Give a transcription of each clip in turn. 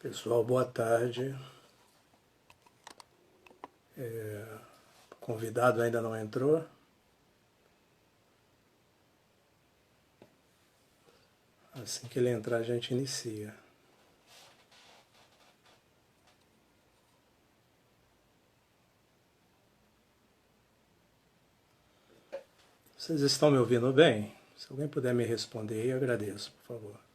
Pessoal, boa tarde. O convidado ainda não entrou. Assim que ele entrar, a gente inicia. Vocês estão me ouvindo bem? Se alguém puder me responder aí, eu agradeço, por favor.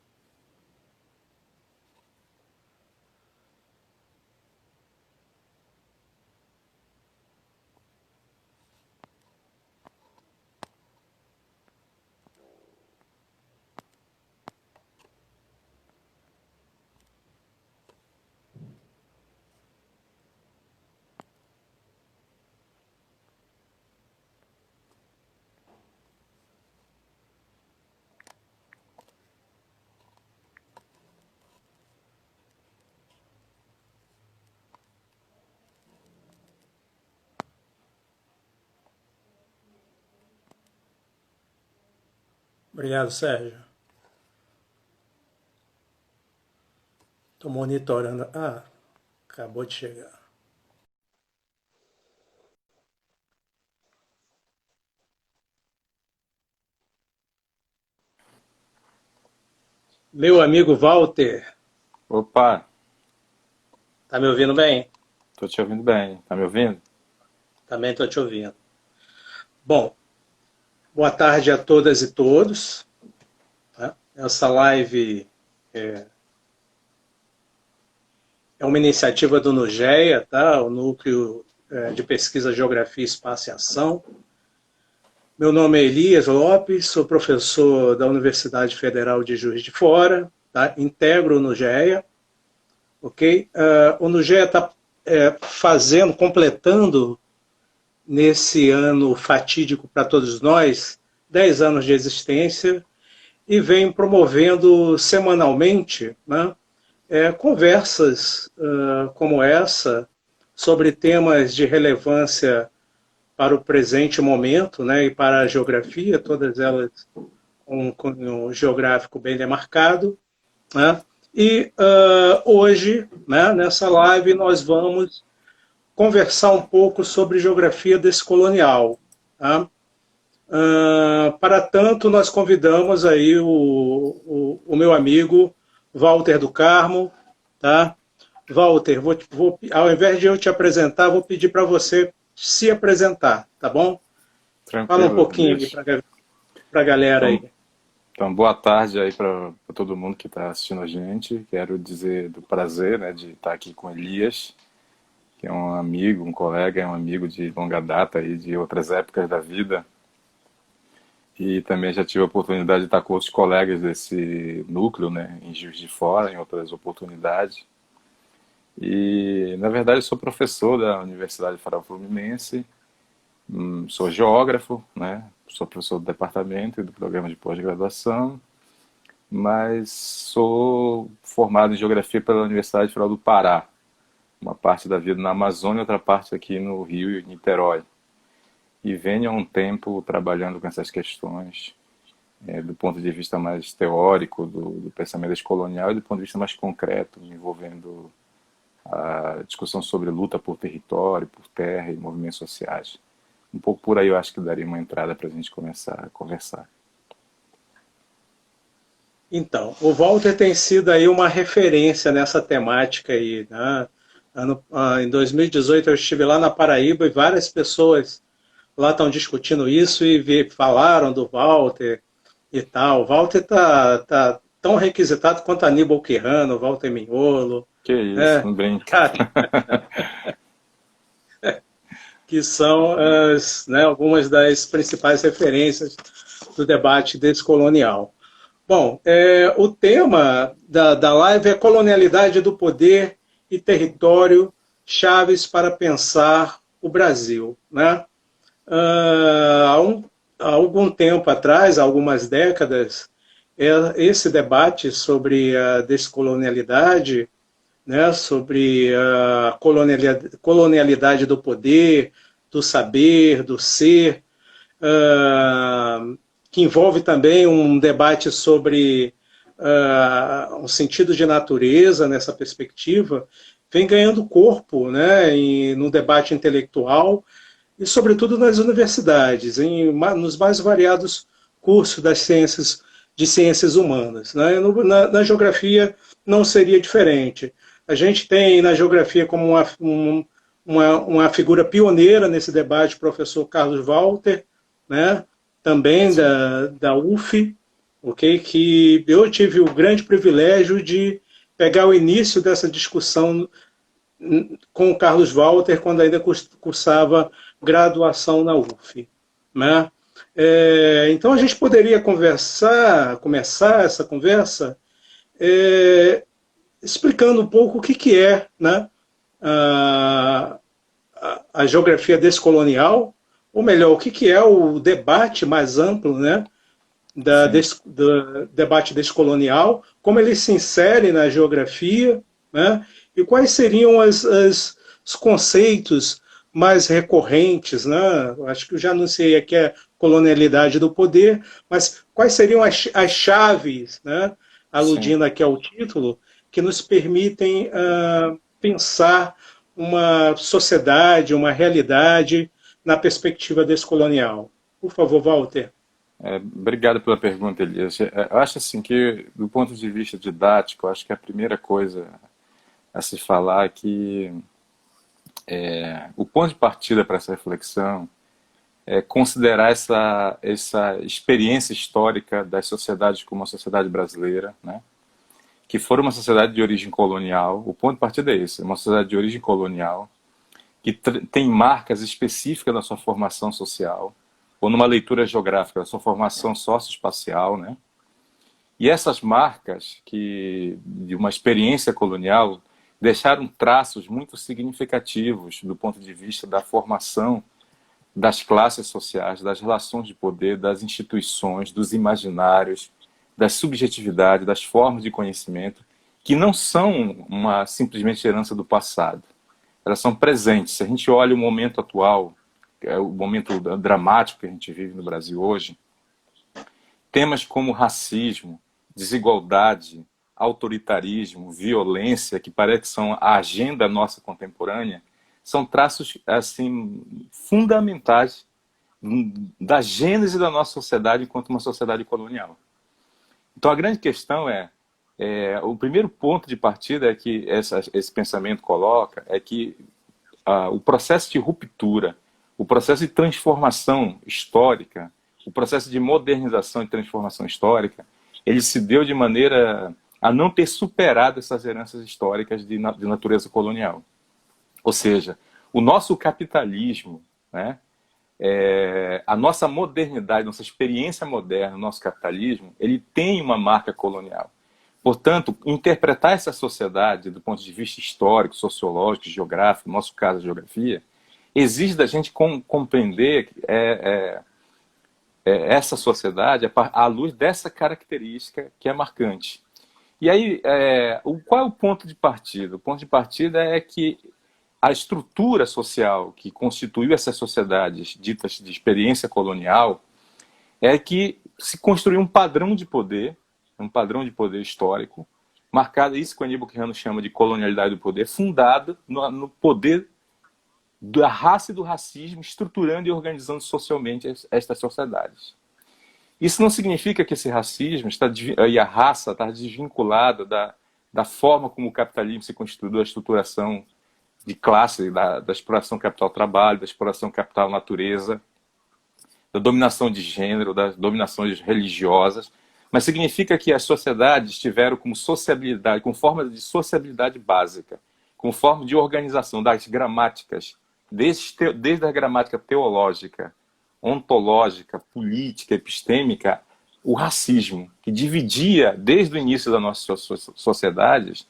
Obrigado, Sérgio. Estou monitorando. Ah, acabou de chegar. Meu amigo Walter, Opa, tá me ouvindo bem? tô te ouvindo bem. Tá me ouvindo? Também estou te ouvindo. Bom, boa tarde a todas e todos. Tá? Essa live é uma iniciativa do NUGEA, tá? O Núcleo de Pesquisa, Geografia, Espaço e Ação. Meu nome é Elias Lopes, sou professor da Universidade Federal de Juiz de Fora, tá? Integro o NUGEA, ok? O NUGEA está completando nesse ano fatídico para todos nós, 10 anos de existência, e vem promovendo semanalmente, né, conversas como essa, sobre temas de relevância para o presente momento, né, e para a geografia, todas elas com um geográfico bem demarcado. Né, e hoje, né, nessa live, nós vamos conversar um pouco sobre geografia descolonial. Tá? Para tanto, nós convidamos aí o meu amigo Walter do Carmo. Tá? Walter, ao invés de eu te apresentar, vou pedir para você se apresentar, tá bom? Fala um Tranquilo, pouquinho aí Elias. para a galera Então, aí. então, boa tarde aí para todo mundo que está assistindo a gente. Quero dizer do prazer, né, de estar aqui com Elias, que é um amigo, um colega, é um amigo de longa data aí, de outras épocas da vida. E também já tive a oportunidade de estar com outros colegas desse núcleo, né, em Juiz de Fora, em outras oportunidades. E, na verdade, eu sou professor da Universidade Federal Fluminense. Sou geógrafo, né? Sou professor do departamento e do programa de pós-graduação, mas sou formado em geografia pela Universidade Federal do Pará, uma parte da vida na Amazônia, outra parte aqui no Rio e Niterói. E venho há um tempo trabalhando com essas questões, do ponto de vista mais teórico, do pensamento descolonial, e do ponto de vista mais concreto, envolvendo a discussão sobre luta por território, por terra e movimentos sociais. Um pouco por aí eu acho que daria uma entrada para a gente começar a conversar. Então, o Walter tem sido aí uma referência nessa temática aí, né? Em 2018 eu estive lá na Paraíba e várias pessoas lá estão discutindo isso e falaram do Walter e tal. O Walter tá tão requisitado quanto Aníbal Quirrano, Walter Mignolo, Que isso, né? não brinca. Cara, que são né, algumas das principais referências do debate descolonial. Bom, o tema da live é colonialidade do poder e território, chaves para pensar o Brasil. Né? Há algum tempo atrás, há algumas décadas, esse debate sobre a descolonialidade, né, sobre a colonialidade do poder, do saber, do ser, que envolve também um debate sobre um sentido de natureza nessa perspectiva, vem ganhando corpo, né, no debate intelectual e, sobretudo, nas universidades, nos mais variados cursos das ciências, de ciências humanas. Né? Na geografia não seria diferente. A gente tem na geografia como uma figura pioneira nesse debate o professor Carlos Walter, né? Também da UF, okay? Que eu tive o grande privilégio de pegar o início dessa discussão com o Carlos Walter, quando ainda cursava graduação na UF. Né? Então a gente poderia começar essa conversa explicando um pouco o que é, né, a geografia descolonial, ou melhor, o que é o debate mais amplo, né, do debate descolonial, como ele se insere na geografia, né, e quais seriam os conceitos mais recorrentes, né? Acho que eu já anunciei aqui a colonialidade do poder, mas quais seriam as chaves, né, aludindo aqui ao título, que nos permitem pensar uma sociedade, uma realidade na perspectiva descolonial. Por favor, Walter. Obrigado pela pergunta, Elias. Eu acho assim que, do ponto de vista didático, acho que a primeira coisa a se falar é que o ponto de partida para essa reflexão é considerar essa experiência histórica das sociedades como a sociedade brasileira, né? Que for uma sociedade de origem colonial. O ponto de partida é esse, uma sociedade de origem colonial que tem marcas específicas na sua formação social, ou numa leitura geográfica da sua formação socioespacial, né? E essas marcas de uma experiência colonial deixaram traços muito significativos do ponto de vista da formação das classes sociais, das relações de poder, das instituições, dos imaginários, da subjetividade, das formas de conhecimento, que não são simplesmente herança do passado. Elas são presentes. Se a gente olha o momento atual, o momento dramático que a gente vive no Brasil hoje, temas como racismo, desigualdade, autoritarismo, violência, que parece que são a agenda nossa contemporânea, são traços assim fundamentais da gênese da nossa sociedade enquanto uma sociedade colonial. Então a grande questão o primeiro ponto de partida é que esse pensamento coloca é que o processo de ruptura, o processo de transformação histórica, o processo de modernização e transformação histórica, ele se deu de maneira a não ter superado essas heranças históricas de natureza colonial. Ou seja, o nosso capitalismo, né, a nossa modernidade, nossa experiência moderna, o nosso capitalismo, ele tem uma marca colonial. Portanto, interpretar essa sociedade do ponto de vista histórico, sociológico, geográfico, no nosso caso a geografia, exige da gente compreender essa sociedade à luz dessa característica que é marcante. E aí, qual é o ponto de partida? O ponto de partida é que a estrutura social que constituiu essas sociedades ditas de experiência colonial é que se construiu um padrão de poder histórico, marcado, isso que o Aníbal Quijano chama de colonialidade do poder, fundado no poder da raça e do racismo, estruturando e organizando socialmente estas sociedades. Isso não significa que esse racismo e a raça está desvinculada da forma como o capitalismo se constituiu, da estruturação de classe, da exploração capital-trabalho, da exploração capital-natureza, da dominação de gênero, das dominações religiosas, mas significa que as sociedades tiveram como sociabilidade, como forma de sociabilidade básica, como forma de organização das gramáticas, desde a gramática teológica, ontológica, política, epistêmica, o racismo, que dividia, desde o início das nossas sociedades,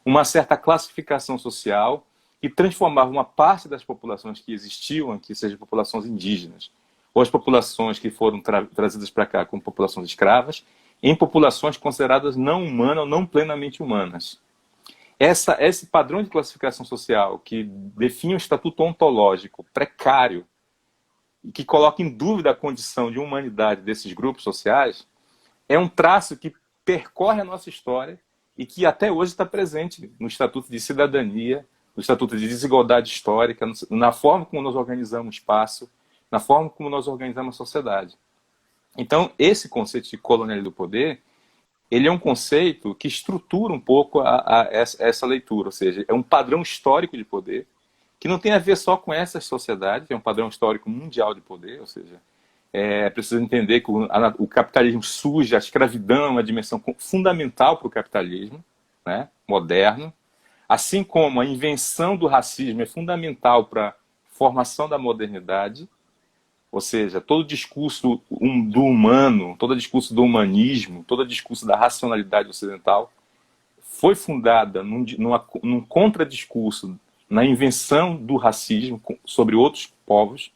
uma certa classificação social e transformava uma parte das populações que existiam aqui, seja populações indígenas, ou as populações que foram trazidas para cá como populações escravas, em populações consideradas não humanas ou não plenamente humanas. Esse padrão de classificação social que define um estatuto ontológico precário e que coloca em dúvida a condição de humanidade desses grupos sociais é um traço que percorre a nossa história e que até hoje está presente no Estatuto de Cidadania, no Estatuto de Desigualdade Histórica, na forma como nós organizamos o espaço, na forma como nós organizamos a sociedade. Então, esse conceito de colonialidade do poder, ele é um conceito que estrutura um pouco essa leitura, ou seja, é um padrão histórico de poder, que não tem a ver só com essas sociedades, é um padrão histórico mundial de poder, ou seja, é preciso entender que o capitalismo surge, a escravidão é uma dimensão fundamental para o capitalismo, né, moderno, assim como a invenção do racismo é fundamental para a formação da modernidade, ou seja, todo discurso do humano, todo discurso do humanismo, todo discurso da racionalidade ocidental foi fundada num contradiscurso na invenção do racismo sobre outros povos.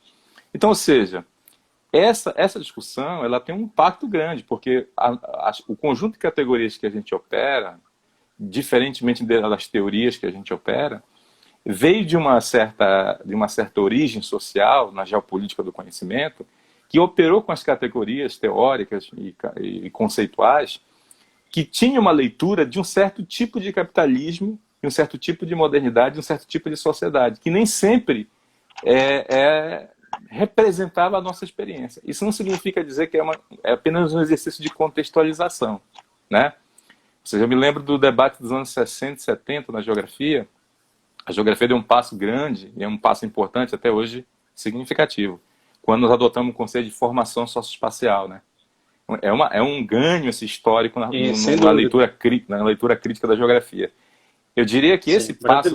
Então, ou seja, essa discussão ela tem um impacto grande, porque o conjunto de categorias que a gente opera, diferentemente das teorias que a gente opera, veio de uma certa origem social na geopolítica do conhecimento, que operou com as categorias teóricas e conceituais, que tinha uma leitura de um certo tipo de capitalismo, de um certo tipo de modernidade, de um certo tipo de sociedade, que nem sempre representava a nossa experiência. Isso não significa dizer que é apenas um exercício de contextualização, né? Ou seja, eu me lembro do debate dos anos 60 e 70 na geografia. A geografia deu um passo grande, e é um passo importante até hoje, significativo, quando nós adotamos o conceito de formação socioespacial, né? É um ganho esse histórico na leitura crítica da geografia. Eu diria que esse passo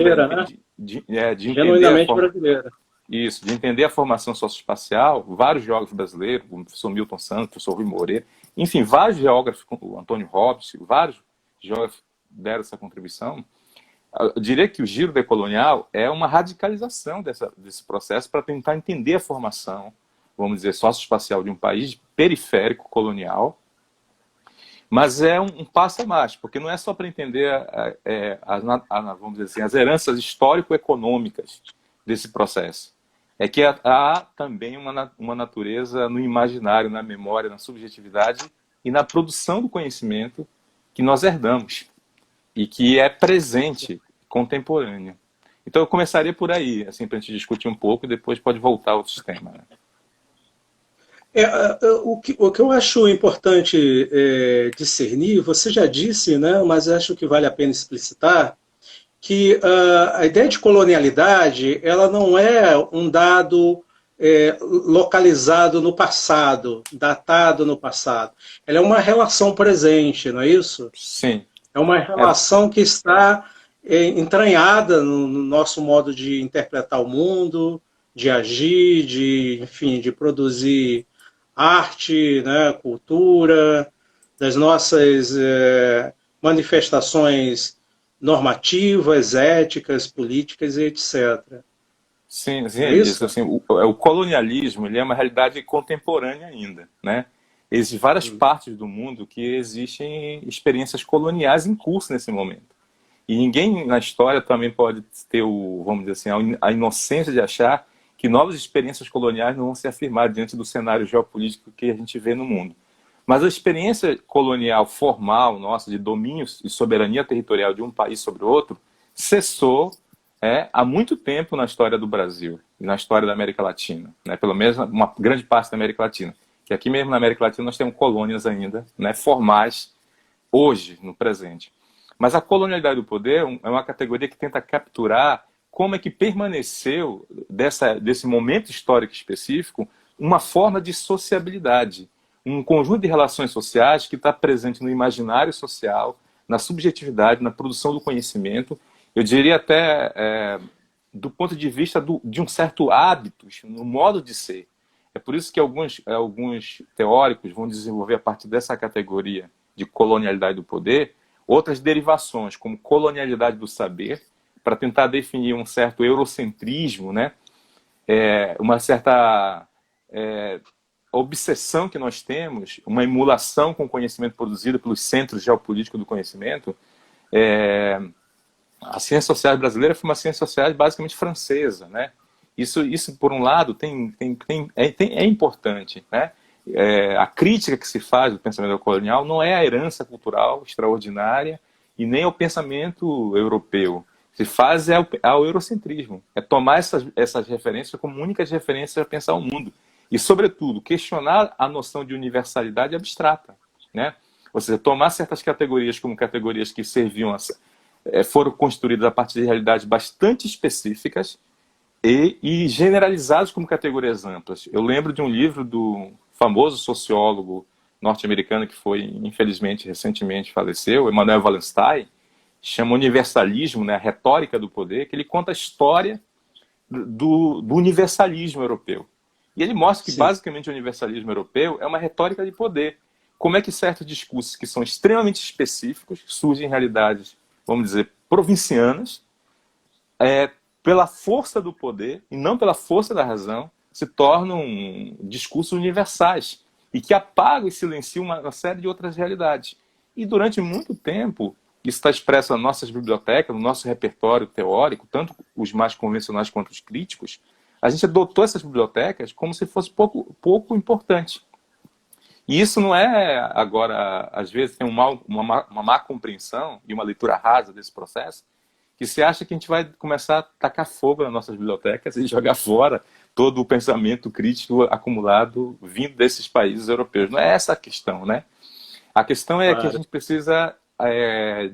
de genuinamente brasileira. Isso, de entender a formação socioespacial, vários geógrafos brasileiros, o professor Milton Santos, o professor Rui Moreira, enfim, vários geógrafos, o Antônio Hobbes, vários geógrafos deram essa contribuição. Eu diria que o giro decolonial é uma radicalização desse processo para tentar entender a formação, vamos dizer, socioespacial de um país periférico colonial, mas é um passo a mais, porque não é só para entender vamos dizer assim, as heranças histórico-econômicas desse processo. É que há também uma natureza no imaginário, na memória, na subjetividade e na produção do conhecimento que nós herdamos e que é presente, contemporâneo. Então eu começaria por aí, assim, para a gente discutir um pouco e depois pode voltar a outros temas. Né? O que eu acho importante discernir, você já disse, né, mas acho que vale a pena explicitar, que a ideia de colonialidade ela não é um dado localizado no passado, datado no passado. Ela é uma relação presente, não é isso? Sim. É uma relação que está entranhada no nosso modo de interpretar o mundo, de agir, enfim, de produzir arte, né, cultura, das nossas manifestações normativas, éticas, políticas e etc. Sim, é isso. Assim, o colonialismo ele é uma realidade contemporânea ainda, né? Existem várias partes do mundo que existem experiências coloniais em curso nesse momento. E ninguém na história também pode ter vamos dizer assim, a inocência de achar que novas experiências coloniais não vão se afirmar diante do cenário geopolítico que a gente vê no mundo. Mas a experiência colonial formal nossa, de domínio e soberania territorial de um país sobre o outro, cessou há muito tempo na história do Brasil e na história da América Latina, né? Pelo menos uma grande parte da América Latina. Que aqui mesmo na América Latina nós temos colônias ainda, né, formais, hoje, no presente. Mas a colonialidade do poder é uma categoria que tenta capturar como é que permaneceu desse momento histórico específico uma forma de sociabilidade, um conjunto de relações sociais que está presente no imaginário social, na subjetividade, na produção do conhecimento, eu diria até do ponto de vista de um certo hábito, no modo de ser. É por isso que alguns teóricos vão desenvolver, a partir dessa categoria de colonialidade do poder, outras derivações, como colonialidade do saber, para tentar definir um certo eurocentrismo, né? Uma certa obsessão que nós temos, uma emulação com o conhecimento produzido pelos centros geopolíticos do conhecimento. A ciência social brasileira foi uma ciência social basicamente francesa, né? Isso por um lado, é importante, né? a crítica que se faz do pensamento colonial não é a herança cultural extraordinária e nem ao pensamento europeu. Se faz ao eurocentrismo. É tomar essas referências como únicas referências para pensar o mundo. E, sobretudo, questionar a noção de universalidade abstrata. Né? Ou seja, tomar certas categorias como categorias que serviam foram construídas a partir de realidades bastante específicas e generalizadas como categorias amplas. Eu lembro de um livro do famoso sociólogo norte-americano que foi, infelizmente, recentemente faleceu, Emmanuel Wallenstein, chama Universalismo, né, a retórica do poder, que ele conta a história do universalismo europeu. E ele mostra que, basicamente, o universalismo europeu é uma retórica de poder. Como é que certos discursos que são extremamente específicos, surgem em realidades, vamos dizer, provincianas, pela força do poder e não pela força da razão, se tornam discursos universais e que apagam e silenciam uma série de outras realidades. E durante muito tempo, isso está expresso nas nossas bibliotecas, no nosso repertório teórico, tanto os mais convencionais quanto os críticos, a gente adotou essas bibliotecas como se fosse pouco importante. E isso não é, agora, às vezes tem uma má compreensão e uma leitura rasa desse processo, que se acha que a gente vai começar a tacar fogo nas nossas bibliotecas e jogar fora todo o pensamento crítico acumulado vindo desses países europeus. Não é essa a questão, né? A questão é que a gente precisa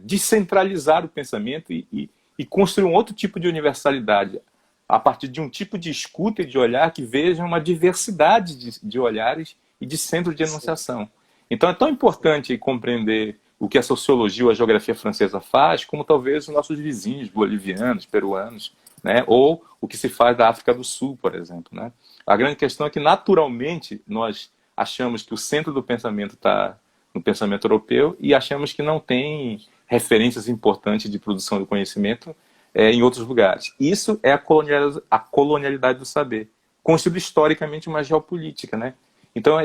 descentralizar o pensamento e construir um outro tipo de universalidade a partir de um tipo de escuta e de olhar que veja uma diversidade de olhares e de centro de enunciação. Então é tão importante compreender o que a sociologia ou a geografia francesa faz, como talvez os nossos vizinhos bolivianos, peruanos, né? Ou o que se faz da África do Sul, por exemplo. Né? A grande questão é que, naturalmente, nós achamos que o centro do pensamento está no pensamento europeu e achamos que não tem referências importantes de produção do conhecimento em outros lugares. Isso é a colonialidade do saber, construída historicamente uma geopolítica. Né? Então,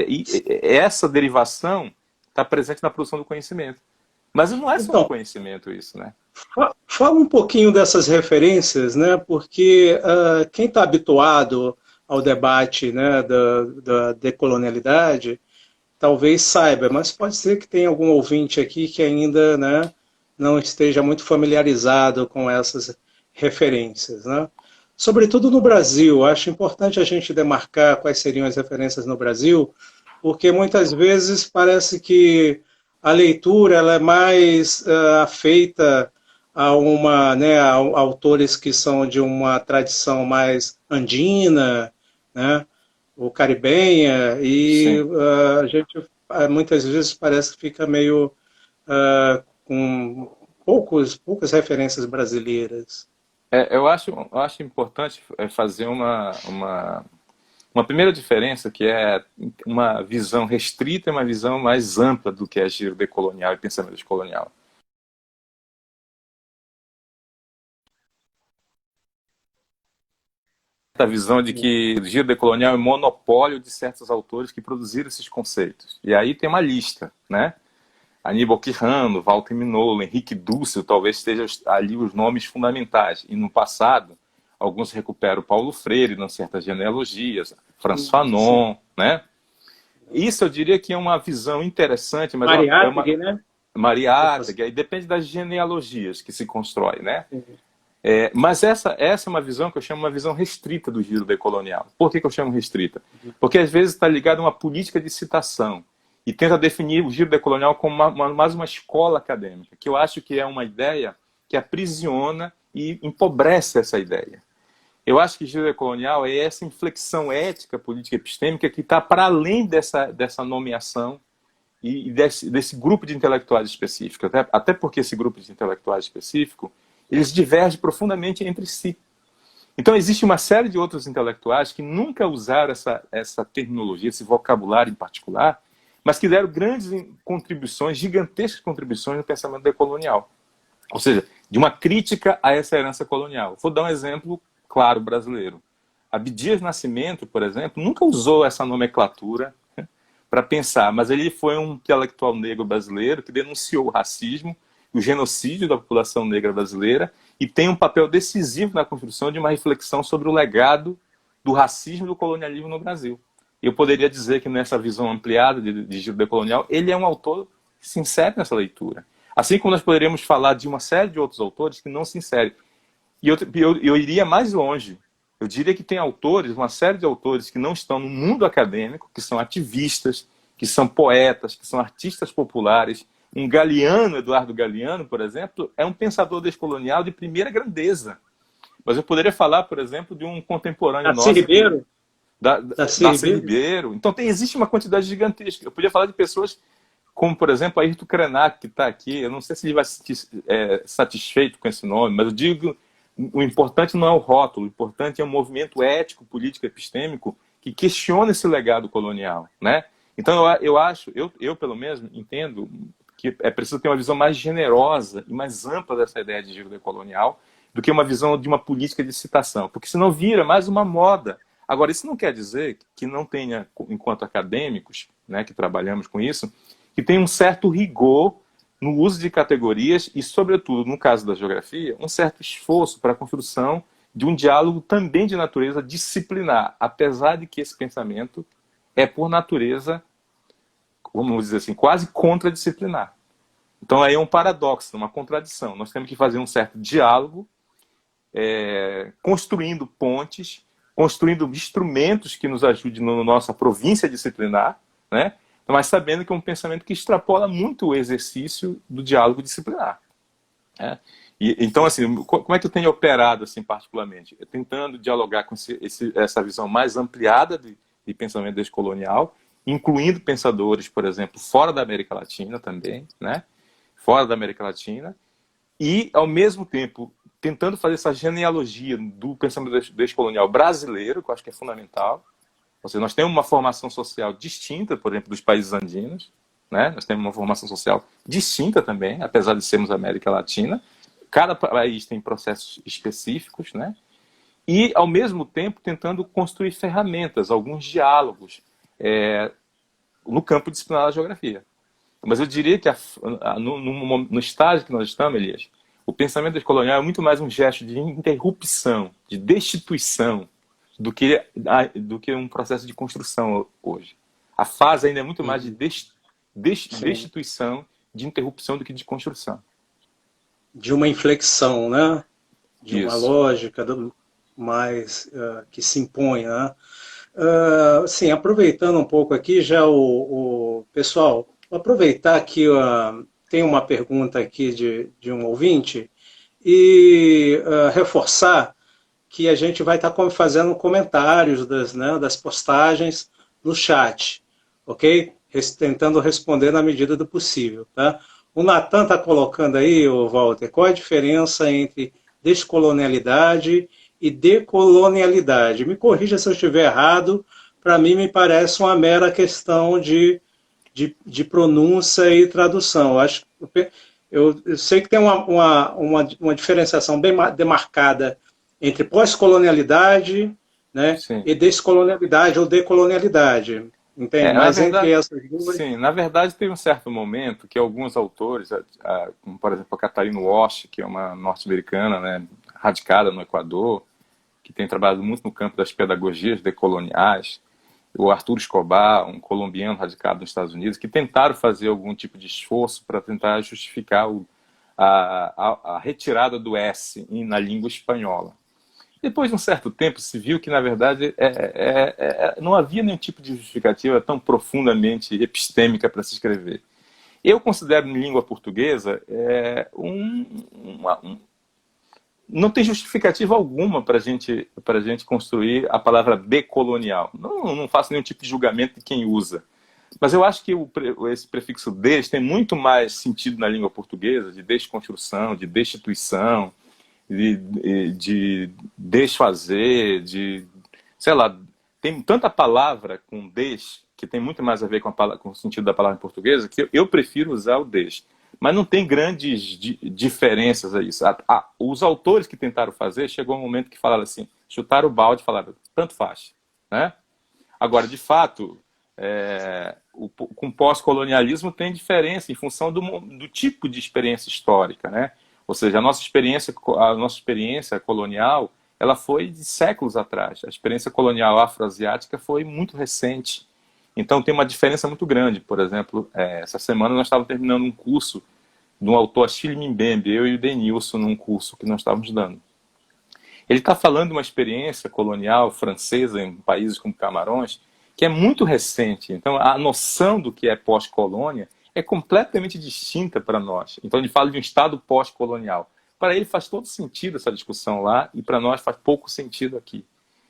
essa derivação está presente na produção do conhecimento. Mas não é só um conhecimento isso, né? Fala um pouquinho dessas referências, né? Porque quem está habituado ao debate, né, da decolonialidade talvez saiba, mas pode ser que tenha algum ouvinte aqui que ainda, né, não esteja muito familiarizado com essas referências. Né? Sobretudo no Brasil, acho importante a gente demarcar quais seriam as referências no Brasil, porque muitas vezes parece que a leitura ela é mais afeita a autores que são de uma tradição mais andina, né? Ou caribenha, e a gente muitas vezes parece que fica meio com poucas referências brasileiras. Eu acho importante fazer uma primeira diferença, que é uma visão restrita e uma visão mais ampla do que é giro decolonial e pensamento descolonial. A visão de que o giro decolonial é monopólio de certos autores que produziram esses conceitos. E aí tem uma lista, né? Aníbal Quirrano, Walter Mignolo, Henrique Dussel, talvez estejam ali os nomes fundamentais. E no passado, alguns recuperam Paulo Freire, em certas genealogias, Franz Fanon, né? Isso eu diria que é uma visão interessante, mas Mariátegui, né? Mariátegui, aí depende das genealogias que se constrói, né? Mas essa é uma visão que eu chamo uma visão restrita do giro decolonial. Por que eu chamo restrita? Porque às vezes está ligado a uma política de citação e tenta definir o giro decolonial como mais uma escola acadêmica, que eu acho que é uma ideia que aprisiona e empobrece essa ideia. Eu acho que giro decolonial é essa inflexão ética, política e epistêmica que está para além dessa nomeação e desse grupo de intelectuais específicos. Até porque esse grupo de intelectuais específico eles divergem profundamente entre si. Então existe uma série de outros intelectuais que nunca usaram essa terminologia, esse vocabulário em particular, mas que deram grandes contribuições, gigantescas contribuições no pensamento decolonial. Ou seja, de uma crítica a essa herança colonial. Vou dar um exemplo claro brasileiro. Abdias Nascimento, por exemplo, nunca usou essa nomenclatura para pensar, mas ele foi um intelectual negro brasileiro que denunciou o racismo, o genocídio da população negra brasileira e tem um papel decisivo na construção de uma reflexão sobre o legado do racismo e do colonialismo no Brasil. eu poderia dizer que nessa visão ampliada de Giro decolonial, ele é um autor que se insere nessa leitura. Assim como nós poderíamos falar de uma série de outros autores que não se inserem. E eu iria mais longe. Eu diria que tem autores, uma série de autores que não estão no mundo acadêmico, que são ativistas, que são poetas, que são artistas populares. Um Galeano, Eduardo Galeano, por exemplo, é um pensador descolonial de primeira grandeza. Mas eu poderia falar, por exemplo, de um contemporâneo Darcy nosso... Ribeiro? Darcy Ribeiro. Então existe uma quantidade gigantesca. Eu podia falar de pessoas como, por exemplo, Ayrton Krenak, que está aqui. Eu não sei se ele vai se sentir satisfeito com esse nome, mas eu digo, o importante não é o rótulo, o importante é um movimento ético, político, epistêmico que questiona esse legado colonial, né? Então eu pelo menos entendo que é preciso ter uma visão mais generosa e mais ampla dessa ideia de giro decolonial do que uma visão de uma política de citação, porque senão vira mais uma moda. Agora, isso não quer dizer que não tenha, enquanto acadêmicos, né, que trabalhamos com isso, que tem um certo rigor no uso de categorias e, sobretudo, no caso da geografia, um certo esforço para a construção de um diálogo também de natureza disciplinar, apesar de que esse pensamento é, por natureza, vamos dizer assim, quase contradisciplinar. Então, aí é um paradoxo, uma contradição. Nós temos que fazer um certo diálogo, construindo pontes, construindo instrumentos que nos ajudem na nossa província disciplinar, né? Mas sabendo que é um pensamento que extrapola muito o exercício do diálogo disciplinar, né? Então, assim, como é que eu tenho operado, assim, particularmente? Tentando dialogar com essa visão mais ampliada de pensamento descolonial, incluindo pensadores, por exemplo, fora da América Latina também, né? Fora da América Latina, e, ao mesmo tempo, tentando fazer essa genealogia do pensamento descolonial brasileiro, que eu acho que é fundamental. Ou seja, nós temos uma formação social distinta, por exemplo, dos países andinos, né? Nós temos uma formação social distinta também, apesar de sermos América Latina. Cada país tem processos específicos, né? E, ao mesmo tempo, tentando construir ferramentas, alguns diálogos no campo disciplinar da geografia. Mas eu diria que no estágio que nós estamos, Elias, o pensamento descolonial é muito mais um gesto de interrupção, de destituição, do que um processo de construção hoje. A fase ainda é muito mais de destituição, de interrupção do que de construção. De uma inflexão, né? De Isso. uma lógica mais que se impõe, né? Sim, aproveitando um pouco aqui, já pessoal, vou aproveitar que tem uma pergunta aqui de um ouvinte e reforçar que a gente vai estar fazendo comentários das postagens no chat, ok? Tentando responder na medida do possível, tá? O Natan está colocando aí, Walter, qual a diferença entre descolonialidade e decolonialidade? Me corrija se eu estiver errado, para mim me parece uma mera questão de pronúncia e tradução. Eu sei que tem uma diferenciação bem demarcada entre pós-colonialidade, né, e descolonialidade ou decolonialidade. Entende? Mas entre essas duas... Sim, na verdade tem um certo momento que alguns autores, como por exemplo a Catarina Walsh, que é uma norte-americana, né, radicada no Equador, que tem trabalhado muito no campo das pedagogias decoloniais, o Arturo Escobar, um colombiano radicado nos Estados Unidos, que tentaram fazer algum tipo de esforço para tentar justificar a retirada do S na língua espanhola. Depois de um certo tempo se viu que, na verdade, não havia nenhum tipo de justificativa tão profundamente epistêmica para se escrever. Eu considero, em língua portuguesa, não tem justificativa alguma para a gente construir a palavra decolonial. Não faço nenhum tipo de julgamento de quem usa. Mas eu acho que esse prefixo des tem muito mais sentido na língua portuguesa, de desconstrução, de destituição, de desfazer, sei lá, tem tanta palavra com des, que tem muito mais a ver com o sentido da palavra em portuguesa, que eu prefiro usar o des. Mas não tem grandes diferenças a isso. Os autores que tentaram fazer, chegou um momento que falaram assim, chutaram o balde e falaram, tanto faz, né? Agora, de fato, com pós-colonialismo tem diferença em função do tipo de experiência histórica, né? Ou seja, a nossa experiência colonial, ela foi de séculos atrás. A experiência colonial afroasiática foi muito recente. Então tem uma diferença muito grande. Por exemplo, essa semana nós estávamos terminando um curso de um autor, Achille Mbembe, eu e o Denilson, num curso que nós estávamos dando. Ele está falando de uma experiência colonial francesa em países como Camarões, que é muito recente. Então, a noção do que é pós-colônia é completamente distinta para nós. Então, ele fala de um Estado pós-colonial. Para ele faz todo sentido essa discussão lá, e para nós faz pouco sentido aqui.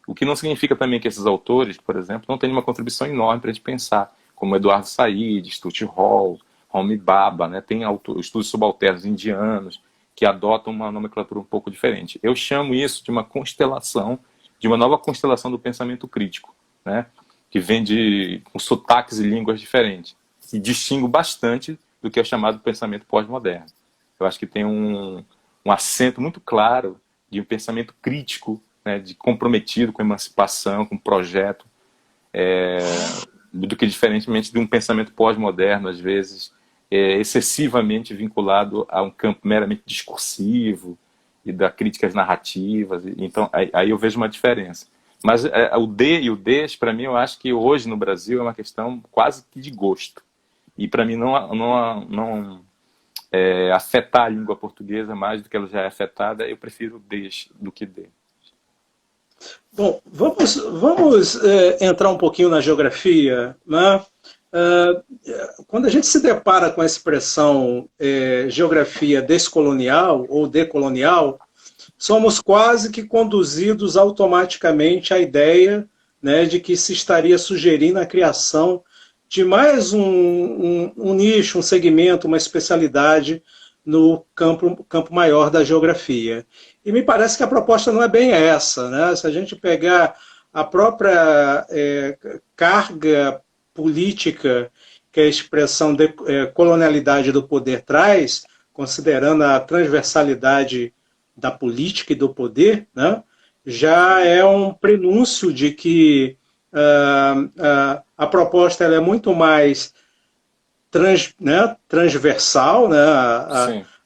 O que não significa também que esses autores, por exemplo, não têm uma contribuição enorme para a gente pensar, como Eduardo Said, Stuart Hall, Homi Bhabha, né? Tem estudos subalternos indianos, que adotam uma nomenclatura um pouco diferente. Eu chamo isso de uma constelação, de uma nova constelação do pensamento crítico, né? Que vem com sotaques e línguas diferentes, e distingo bastante do que é chamado pensamento pós-moderno. Eu acho que tem um acento muito claro de um pensamento crítico, né, de comprometido com a emancipação, com o projeto, do que diferentemente de um pensamento pós-moderno, às vezes, excessivamente vinculado a um campo meramente discursivo e da críticas narrativas. Então, aí eu vejo uma diferença. Mas o D e o Ds, para mim, eu acho que hoje no Brasil é uma questão quase que de gosto. E para mim não afetar a língua portuguesa mais do que ela já é afetada, eu prefiro Ds do que D. Bom, vamos entrar um pouquinho na geografia, né? Quando a gente se depara com a expressão geografia descolonial ou decolonial, somos quase que conduzidos automaticamente à ideia, né, de que se estaria sugerindo a criação de mais um nicho, um segmento, uma especialidade no campo maior da geografia. E me parece que a proposta não é bem essa, né? Se a gente pegar a própria carga política que a expressão de colonialidade do poder traz, considerando a transversalidade da política e do poder, né, já é um prenúncio de que a proposta ela é muito mais transversal, né,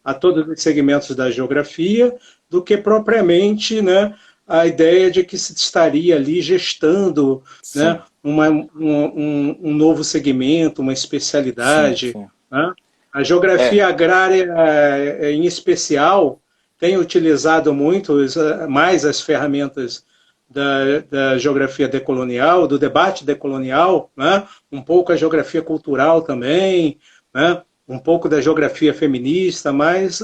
a todos os segmentos da geografia, do que propriamente, né, a ideia de que se estaria ali gestando, né, um novo segmento, uma especialidade. Sim. Né? A geografia agrária, em especial, tem utilizado muito mais as ferramentas da geografia decolonial, do debate decolonial, né? Um pouco a geografia cultural também, né? Um pouco da geografia feminista, mas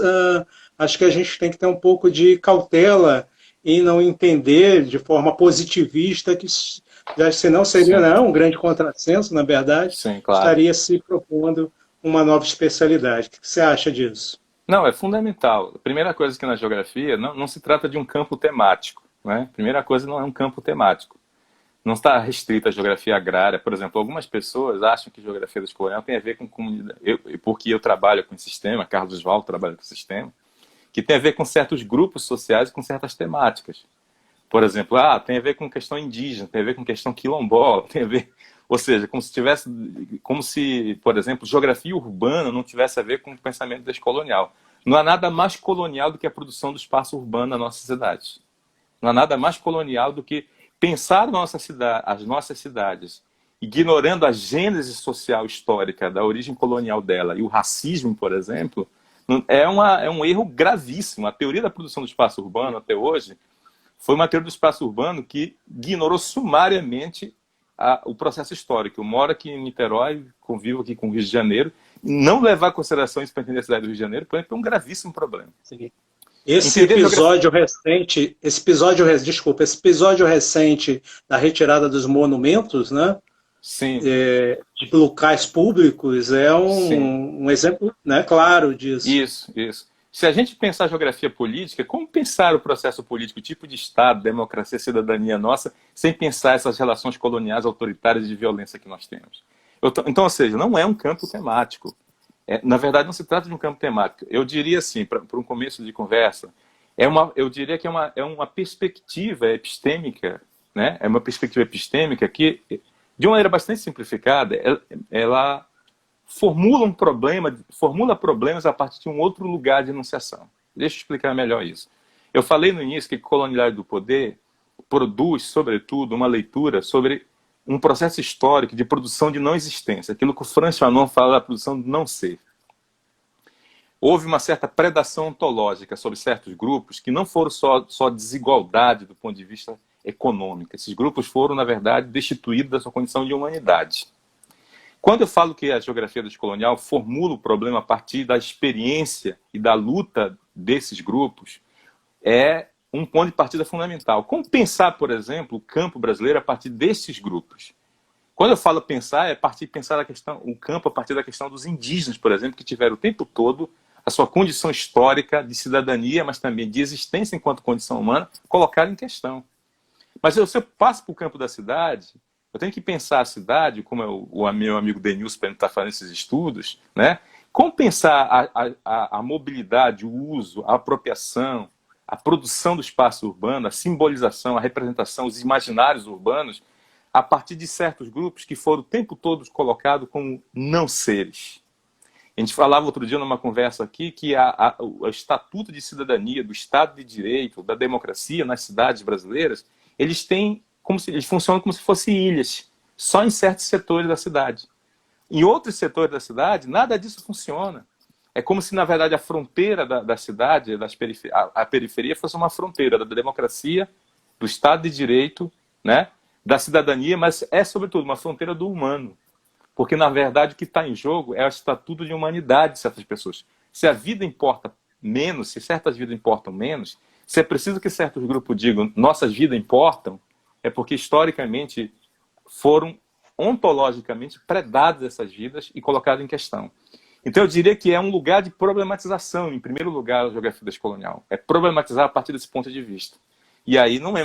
acho que a gente tem que ter um pouco de cautela em não entender de forma positivista que, senão seria um grande contrassenso, na verdade. Sim, claro. Estaria se propondo uma nova especialidade. O que você acha disso? Não, é fundamental. A primeira coisa que na geografia não se trata de um campo temático, né? A primeira coisa não é um campo temático. Não está restrita à geografia agrária. Por exemplo, algumas pessoas acham que geografia descolonial tem a ver com comunidade. Porque eu trabalho com sistema, Carlos Val trabalha com sistema, que tem a ver com certos grupos sociais e com certas temáticas. Por exemplo, tem a ver com questão indígena, tem a ver com questão quilombola, tem a ver... Ou seja, como se, por exemplo, geografia urbana não tivesse a ver com o pensamento descolonial. Não há nada mais colonial do que a produção do espaço urbano na nossa cidade. Não há nada mais colonial do que pensar as nossas cidades, ignorando a gênese social histórica da origem colonial dela e o racismo, por exemplo, é um erro gravíssimo. A teoria da produção do espaço urbano até hoje foi uma teoria do espaço urbano que ignorou sumariamente o processo histórico. Eu moro aqui em Niterói, convivo aqui com o Rio de Janeiro, e não levar em consideração isso para entender a cidade do Rio de Janeiro, por exemplo, é um gravíssimo problema. Sim. Esse episódio recente da retirada dos monumentos, né? Sim. De locais públicos, é um exemplo, né, claro disso. Isso. Se a gente pensar a geografia política, como pensar o processo político, o tipo de Estado, democracia, cidadania nossa, sem pensar essas relações coloniais, autoritárias e de violência que nós temos? Então, ou seja, não é um campo temático. Na verdade, não se trata de um campo temático. Eu diria assim, para um começo de conversa, eu diria que é uma perspectiva epistêmica, né? É uma perspectiva epistêmica que, de uma maneira bastante simplificada, ela formula problemas a partir de um outro lugar de enunciação. Deixa eu explicar melhor isso. Eu falei no início que Colonialidade do Poder produz, sobretudo, uma leitura sobre um processo histórico de produção de não existência, aquilo que o Franz Fanon fala da produção do não ser. Houve uma certa predação ontológica sobre certos grupos que não foram só desigualdade do ponto de vista econômico. Esses grupos foram, na verdade, destituídos da sua condição de humanidade. Quando eu falo que a geografia descolonial formula o problema a partir da experiência e da luta desses grupos, é um ponto de partida fundamental. Como pensar, por exemplo, o campo brasileiro a partir desses grupos? Quando eu falo pensar, é pensar o campo a partir da questão dos indígenas, por exemplo, que tiveram o tempo todo a sua condição histórica de cidadania, mas também de existência enquanto condição humana, colocada em questão. Mas se eu passo para o campo da cidade, eu tenho que pensar a cidade, como o meu amigo Denilson está fazendo esses estudos, né? Como pensar a mobilidade, o uso, a apropriação, a produção do espaço urbano, a simbolização, a representação, os imaginários urbanos, a partir de certos grupos que foram o tempo todo colocados como não seres. A gente falava outro dia numa conversa aqui que o Estatuto de Cidadania, do Estado de Direito, da democracia nas cidades brasileiras, eles funcionam como se fossem ilhas, só em certos setores da cidade. Em outros setores da cidade, nada disso funciona. É como se, na verdade, a fronteira da cidade, a periferia, fosse uma fronteira da democracia, do Estado de Direito, né, da cidadania, mas é, sobretudo, uma fronteira do humano. Porque, na verdade, o que está em jogo é o estatuto de humanidade de certas pessoas. Se a vida importa menos, se certas vidas importam menos, se é preciso que certos grupos digam nossas vidas importam, é porque, historicamente, foram ontologicamente predadas essas vidas e colocadas em questão. Então, eu diria que é um lugar de problematização, em primeiro lugar, a geografia descolonial. É problematizar a partir desse ponto de vista. E aí não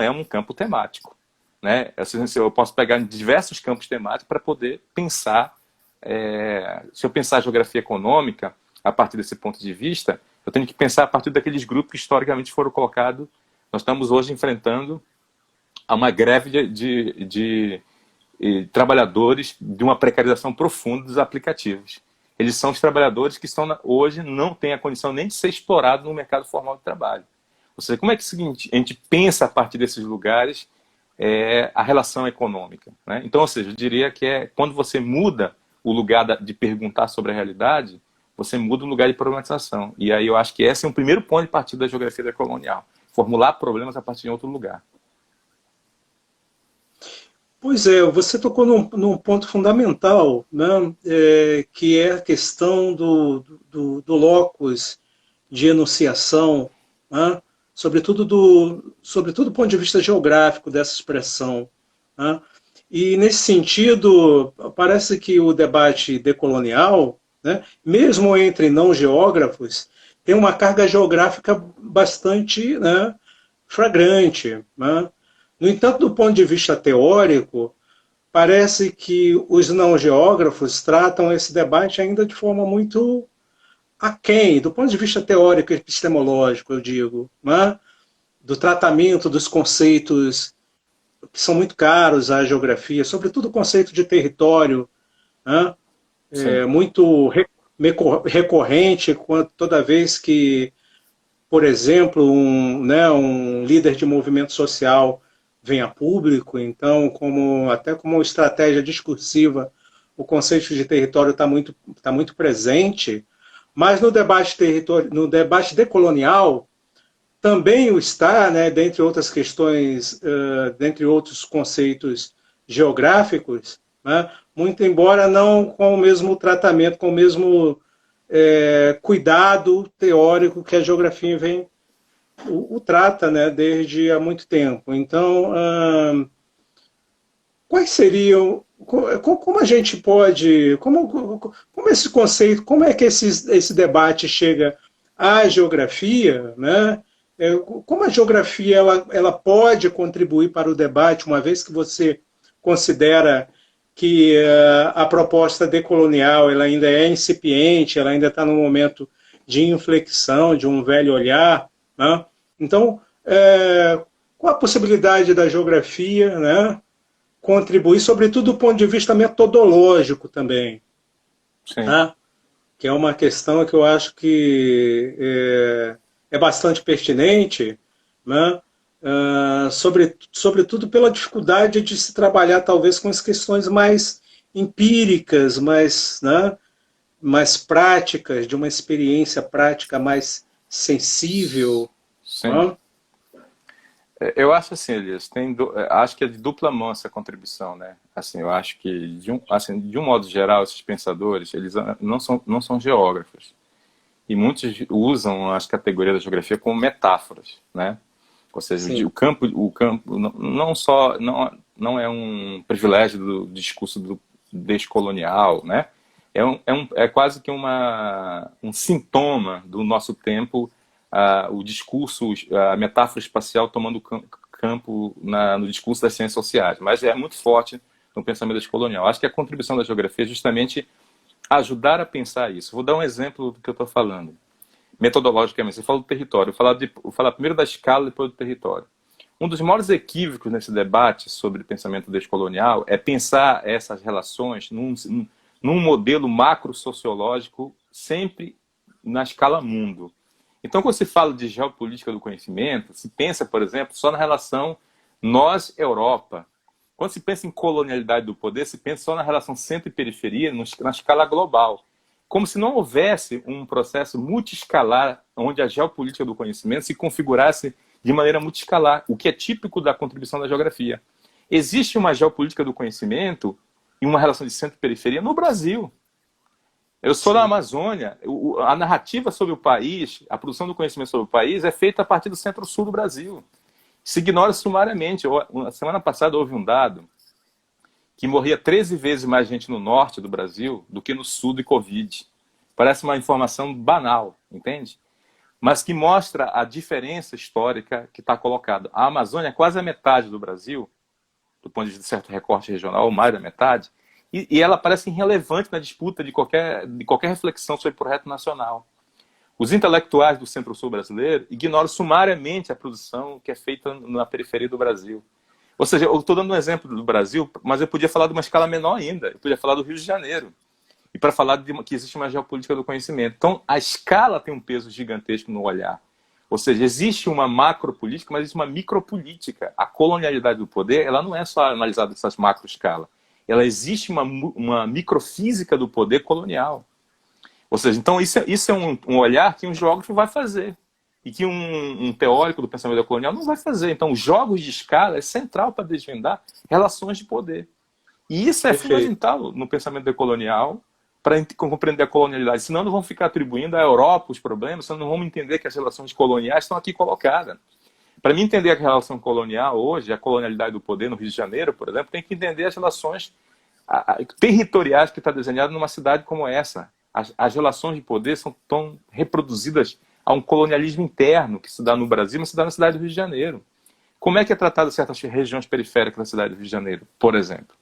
é um campo temático, né? Eu posso pegar diversos campos temáticos para poder pensar. Se eu pensar a geografia econômica a partir desse ponto de vista, eu tenho que pensar a partir daqueles grupos que historicamente foram colocados. Nós estamos hoje enfrentando uma greve de trabalhadores de uma precarização profunda dos aplicativos. Eles são os trabalhadores que hoje não têm a condição nem de ser explorados no mercado formal de trabalho. Ou seja, como é que a gente pensa a partir desses lugares a relação econômica, né? Então, ou seja, eu diria que quando você muda o lugar de perguntar sobre a realidade, você muda o lugar de problematização. E aí eu acho que esse é um primeiro ponto de partida da geografia decolonial. Formular problemas a partir de outro lugar. Pois é, você tocou num ponto fundamental, né, que é a questão do locus de enunciação, né, sobretudo do ponto de vista geográfico dessa expressão, né. E, nesse sentido, parece que o debate decolonial, né, mesmo entre não geógrafos, tem uma carga geográfica bastante, né, flagrante, né. No entanto, do ponto de vista teórico, parece que os não geógrafos tratam esse debate ainda de forma muito aquém, do ponto de vista teórico e epistemológico, eu digo, né? Do tratamento dos conceitos que são muito caros à geografia, sobretudo o conceito de território, né? Muito recorrente toda vez que, por exemplo, um líder de movimento social vem a público. Então, até como estratégia discursiva, o conceito de território está muito presente, mas no debate decolonial também o está, né, dentre outras questões, dentre outros conceitos geográficos, né, muito embora não com o mesmo tratamento, com o mesmo cuidado teórico que a geografia o trata, né, desde há muito tempo. Então, quais seriam, como a gente pode, como esse conceito, como é que esse debate chega à geografia, né? Como a geografia ela pode contribuir para o debate, uma vez que você considera que a proposta decolonial ela ainda é incipiente, ela ainda está no momento de inflexão, de um velho olhar, né? Então, qual a possibilidade da geografia, né, contribuir, sobretudo do ponto de vista metodológico também, né? Que é uma questão que eu acho que é bastante pertinente, né? Sobretudo pela dificuldade de se trabalhar talvez com as questões mais empíricas, mais, né, mais práticas, de uma experiência prática mais sensível. Sim. Né? Eu acho assim, Elias, acho que é de dupla mão essa contribuição, né? Assim, eu acho que, de um modo geral, esses pensadores, eles não são geógrafos. E muitos usam as categorias da geografia como metáforas, né? Ou seja, Sim, o campo não é um privilégio do discurso descolonial, né? É quase que um sintoma do nosso tempo, o discurso, a metáfora espacial tomando campo no discurso das ciências sociais, mas é muito forte no pensamento descolonial. Acho que a contribuição da geografia é justamente ajudar a pensar isso. Vou dar um exemplo do que eu estou falando. Metodologicamente, você fala do território, vou falar primeiro da escala e depois do território. Um dos maiores equívocos nesse debate sobre pensamento descolonial é pensar essas relações num modelo macro-sociológico sempre na escala mundo. Então, quando se fala de geopolítica do conhecimento, se pensa, por exemplo, só na relação nós-Europa. Quando se pensa em colonialidade do poder, se pensa só na relação centro e periferia, na escala global. Como se não houvesse um processo multiescalar, onde a geopolítica do conhecimento se configurasse de maneira multiescalar, o que é típico da contribuição da geografia. Existe uma geopolítica do conhecimento e uma relação de centro e periferia no Brasil. Eu sou da sim, Amazônia, a narrativa sobre o país, a produção do conhecimento sobre o país é feita a partir do centro-sul do Brasil. Se ignora sumariamente. Na semana passada houve um dado que morria 13 vezes mais gente no norte do Brasil do que no sul de Covid. Parece uma informação banal, entende? Mas que mostra a diferença histórica que está colocada. A Amazônia é quase a metade do Brasil, do ponto de vista de certo recorte regional, ou mais da metade, e ela parece irrelevante na disputa de qualquer reflexão sobre o projeto nacional. Os intelectuais do Centro-Sul brasileiro ignoram sumariamente a produção que é feita na periferia do Brasil. Ou seja, eu estou dando um exemplo do Brasil, mas eu podia falar de uma escala menor ainda. Eu podia falar do Rio de Janeiro. E para falar que existe uma geopolítica do conhecimento. Então, a escala tem um peso gigantesco no olhar. Ou seja, existe uma macropolítica, mas existe uma micropolítica. A colonialidade do poder, ela não é só analisada nessas macroescalas. Ela existe uma microfísica do poder colonial. Ou seja, então isso é um olhar que um geógrafo vai fazer e que um teórico do pensamento colonial não vai fazer. Então, os jogos de escala é central para desvendar relações de poder. E isso é perfeito. fundamental no pensamento decolonial para compreender a colonialidade. Senão, não vamos ficar atribuindo à Europa os problemas, senão não vamos entender que as relações coloniais estão aqui colocadas. Para mim entender a relação colonial hoje, a colonialidade do poder no Rio de Janeiro, por exemplo, tem que entender as relações territoriais que está desenhado numa cidade como essa. As relações de poder estão reproduzidas a um colonialismo interno que se dá no Brasil, mas se dá na cidade do Rio de Janeiro. Como é que é tratado certas regiões periféricas da cidade do Rio de Janeiro, por exemplo?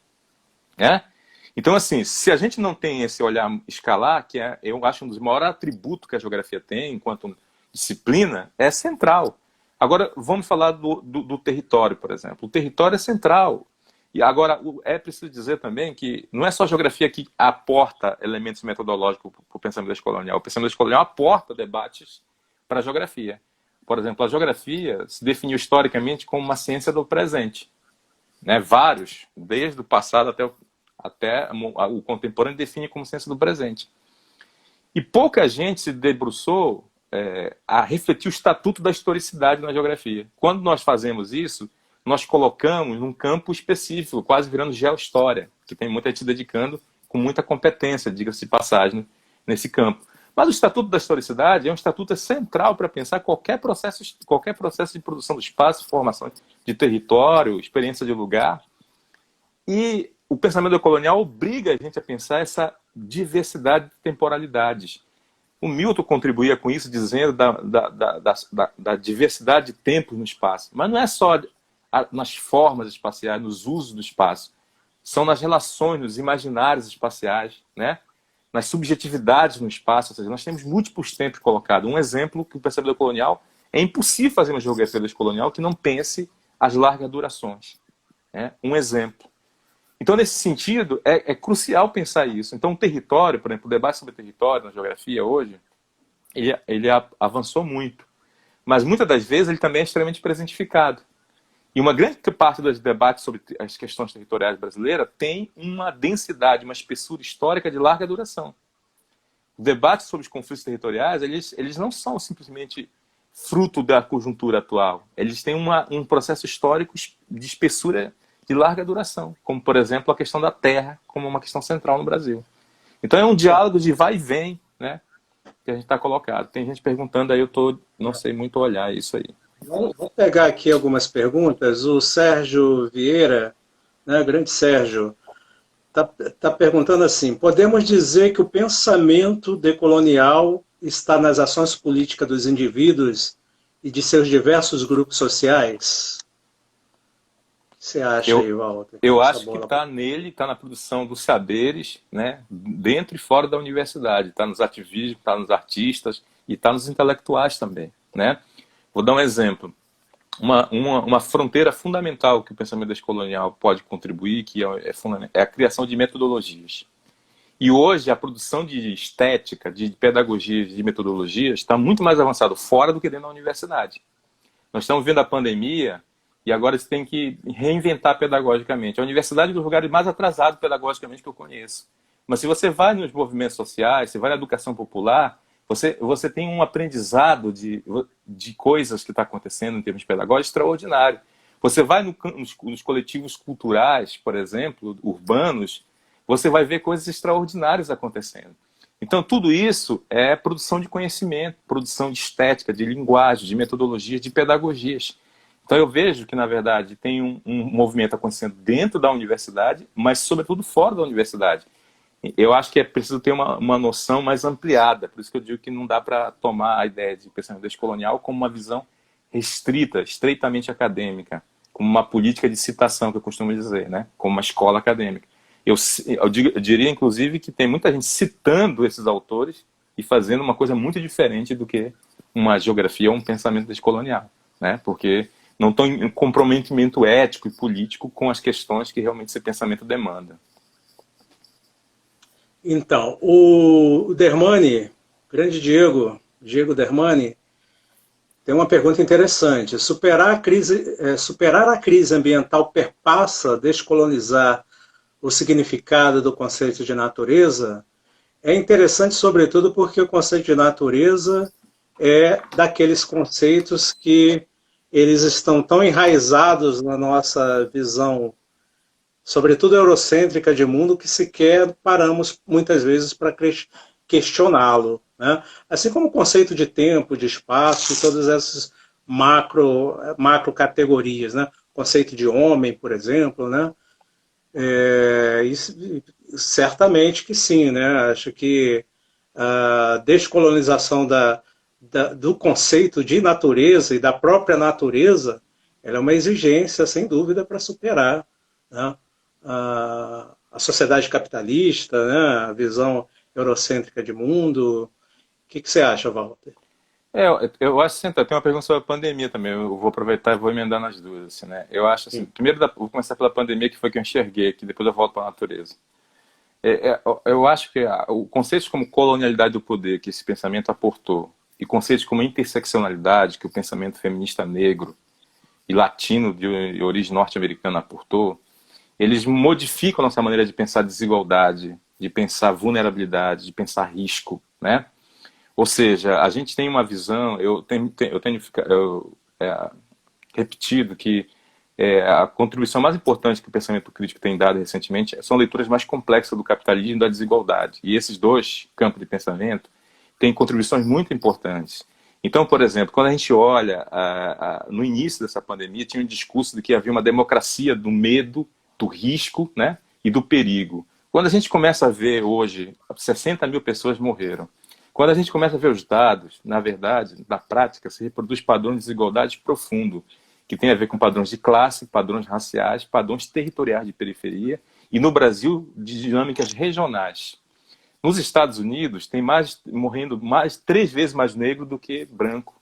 Então, assim, se a gente não tem esse olhar escalar, que eu acho um dos maiores atributos que a geografia tem, enquanto disciplina, é central. Agora, vamos falar do território, por exemplo. O território é central. E agora, é preciso dizer também que não é só a geografia que aporta elementos metodológicos para o pensamento descolonial. O pensamento descolonial aporta debates para a geografia. Por exemplo, a geografia se definiu historicamente como uma ciência do presente. Né? Vários, desde o passado até o contemporâneo, define como ciência do presente. E pouca gente se debruçou a refletir o estatuto da historicidade na geografia. Quando nós fazemos isso, nós colocamos num campo específico, quase virando geohistória, que tem muita gente dedicando com muita competência, diga-se de passagem, nesse campo. Mas o Estatuto da Historicidade é um estatuto central para pensar qualquer processo de produção do espaço, formação de território, experiência de lugar. E o pensamento colonial obriga a gente a pensar essa diversidade de temporalidades. O Milton contribuía com isso, dizendo da diversidade de tempos no espaço. Mas não é só nas formas espaciais, nos usos do espaço. São nas relações, nos imaginários espaciais, né? Nas subjetividades no espaço. Ou seja, nós temos múltiplos tempos colocados. Um exemplo que o pensamento colonial, é impossível fazer uma geografia descolonial que não pense as largas durações. Né? Um exemplo. Então, nesse sentido, é crucial pensar isso. Então, o território, por exemplo, o debate sobre território na geografia hoje, ele avançou muito. mas muitas das vezes ele também é extremamente presentificado. E uma grande parte dos debates sobre as questões territoriais brasileiras tem uma densidade, uma espessura histórica de larga duração. Os debates sobre os conflitos territoriais, eles não são simplesmente fruto da conjuntura atual. Eles têm um processo histórico de espessura de larga duração, como, por exemplo, a questão da terra, como uma questão central no Brasil. Então é um diálogo de vai e vem, né, que a gente está colocado. Tem gente perguntando, aí não sei muito olhar isso aí. Vamos pegar aqui algumas perguntas. O Sérgio Vieira, né, grande Sérgio, está perguntando assim: podemos dizer que o pensamento decolonial está nas ações políticas dos indivíduos e de seus diversos grupos sociais? O que você acha aí, Walter? Eu acho que está nele, está na produção dos saberes, né, dentro e fora da universidade. Está nos ativistas, está nos artistas e está nos intelectuais também, né? Vou dar um exemplo. Uma fronteira fundamental que o pensamento descolonial pode contribuir, que é a criação de metodologias. E hoje a produção de estética, de pedagogias, de metodologias está muito mais avançado fora do que dentro da universidade. Nós estamos vendo a pandemia e agora você tem que reinventar pedagogicamente. A universidade é um dos lugares mais atrasados pedagogicamente que eu conheço. Mas se você vai nos movimentos sociais, você vai na educação popular, você tem um aprendizado de coisas que está acontecendo em termos pedagógicos extraordinário. Você vai nos coletivos culturais, por exemplo, urbanos, você vai ver coisas extraordinárias acontecendo. Então, tudo isso é produção de conhecimento, produção de estética, de linguagem, de metodologias, de pedagogias. Então, eu vejo que, na verdade, tem um movimento acontecendo dentro da universidade, mas, sobretudo, fora da universidade. Eu acho que é preciso ter uma noção mais ampliada. Por isso que eu digo que não dá para tomar a ideia de pensamento descolonial como uma visão restrita, estreitamente acadêmica, como uma política de citação, que eu costumo dizer, né? Como uma escola acadêmica. Eu diria, inclusive, que tem muita gente citando esses autores e fazendo uma coisa muito diferente do que uma geografia ou um pensamento descolonial, né? Porque não estão em comprometimento ético e político com as questões que realmente esse pensamento demanda. Então, o Dermani, grande Diego Dermani, tem uma pergunta interessante. Superar a crise ambiental perpassa descolonizar o significado do conceito de natureza? É interessante, sobretudo, porque o conceito de natureza é daqueles conceitos que eles estão tão enraizados na nossa visão, sobretudo eurocêntrica de mundo, que sequer paramos muitas vezes para questioná-lo, né? Assim como o conceito de tempo, de espaço e todas essas macro categorias, né? O conceito de homem, por exemplo, né? Certamente que sim, né? Acho que a descolonização do conceito de natureza e da própria natureza, ela é uma exigência, sem dúvida, para superar, né, a sociedade capitalista, né, a visão eurocêntrica de mundo. O que você acha, Walter? Eu acho assim, tem uma pergunta sobre a pandemia também, eu vou aproveitar e vou emendar nas duas. Assim, né? Eu acho assim, primeiro vou começar pela pandemia, que foi que eu enxerguei, que depois eu volto para a natureza. Eu acho que o conceito como colonialidade do poder, que esse pensamento aportou, e conceitos como interseccionalidade, que o pensamento feminista negro e latino de origem norte-americana aportou, eles modificam a nossa maneira de pensar desigualdade, de pensar vulnerabilidade, de pensar risco, né? Ou seja, a gente tem uma visão, eu tenho repetido que a contribuição mais importante que o pensamento crítico tem dado recentemente são leituras mais complexas do capitalismo e da desigualdade. E esses dois campos de pensamento têm contribuições muito importantes. Então, por exemplo, quando a gente olha no início dessa pandemia, tinha um discurso de que havia uma democracia do medo, do risco, né, e do perigo. Quando a gente começa a ver hoje, 60 mil pessoas morreram. Quando a gente começa a ver os dados, na verdade, na prática, se reproduz padrões de desigualdade profundo, que tem a ver com padrões de classe, padrões raciais, padrões territoriais de periferia, e no Brasil, de dinâmicas regionais. Nos Estados Unidos, tem morrendo 3 vezes mais negro do que branco.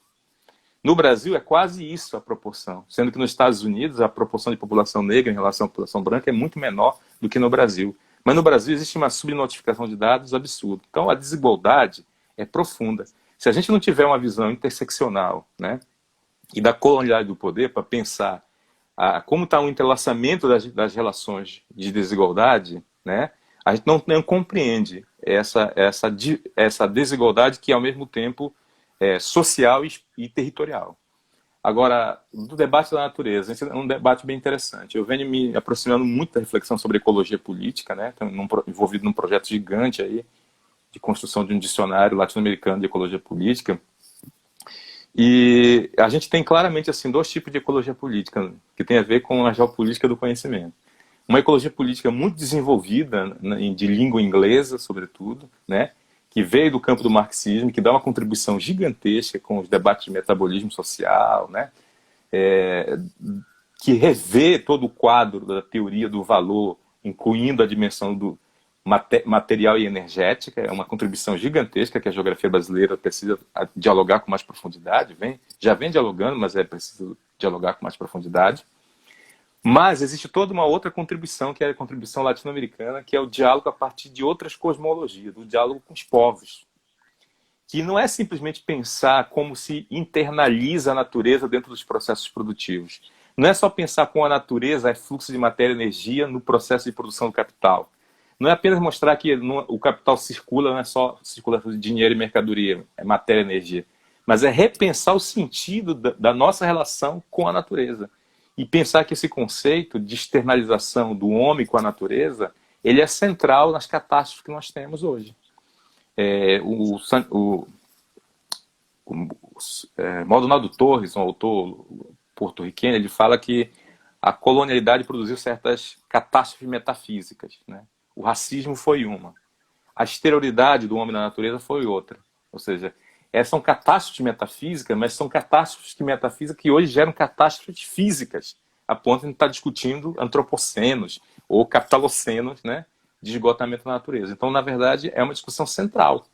No Brasil, é quase isso a proporção, sendo que nos Estados Unidos, a proporção de população negra em relação à população branca é muito menor do que no Brasil. Mas no Brasil existe uma subnotificação de dados absurda. Então, a desigualdade é profunda. Se a gente não tiver uma visão interseccional, né, e da colonialidade do poder para pensar como está o entrelaçamento das relações de desigualdade, né, a gente não compreende essa desigualdade que, ao mesmo tempo, é social e territorial. Agora, do debate da natureza, esse é um debate bem interessante. Eu venho me aproximando muito da reflexão sobre ecologia política, né, envolvido num projeto gigante aí, de construção de um dicionário latino-americano de ecologia política. E a gente tem claramente assim dois tipos de ecologia política que tem a ver com a geopolítica do conhecimento. Uma ecologia política muito desenvolvida, de língua inglesa, sobretudo, né, que veio do campo do marxismo, que dá uma contribuição gigantesca com os debates de metabolismo social, né, que revê todo o quadro da teoria do valor, incluindo a dimensão do material e energética. É uma contribuição gigantesca que a geografia brasileira precisa dialogar com mais profundidade. Já vem dialogando, mas é preciso dialogar com mais profundidade. Mas existe toda uma outra contribuição, que é a contribuição latino-americana, que é o diálogo a partir de outras cosmologias, do diálogo com os povos. Que não é simplesmente pensar como se internaliza a natureza dentro dos processos produtivos. Não é só pensar como a natureza é fluxo de matéria e energia no processo de produção do capital. Não é apenas mostrar que o capital circula, não é só circulação de dinheiro e mercadoria, é matéria e energia. Mas é repensar o sentido da nossa relação com a natureza. E pensar que esse conceito de externalização do homem com a natureza, ele é central nas catástrofes que nós temos hoje. Maldonado Torres, um autor porto-riquenho, ele fala que a colonialidade produziu certas catástrofes metafísicas, né? O racismo foi uma. A exterioridade do homem na natureza foi outra. Ou seja, são catástrofes metafísicas, mas são catástrofes metafísicas que hoje geram catástrofes físicas, a ponto de a gente estar discutindo antropocenos ou capitalocenos, né, de esgotamento da natureza. Então, na verdade, é uma discussão central.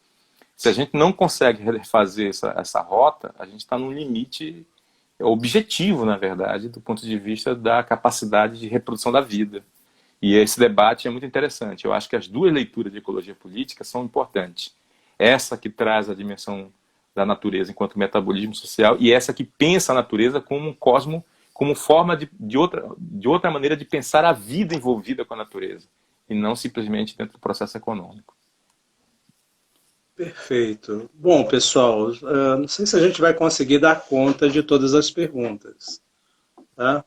Se a gente não consegue refazer essa rota, a gente está num limite objetivo, na verdade, do ponto de vista da capacidade de reprodução da vida. E esse debate é muito interessante. Eu acho que as duas leituras de ecologia política são importantes. Essa que traz a dimensão da natureza enquanto metabolismo social e essa que pensa a natureza como um cosmo, como forma de outra maneira de pensar a vida envolvida com a natureza e não simplesmente dentro do processo econômico. Perfeito. Bom, pessoal, não sei se a gente vai conseguir dar conta de todas as perguntas, tá?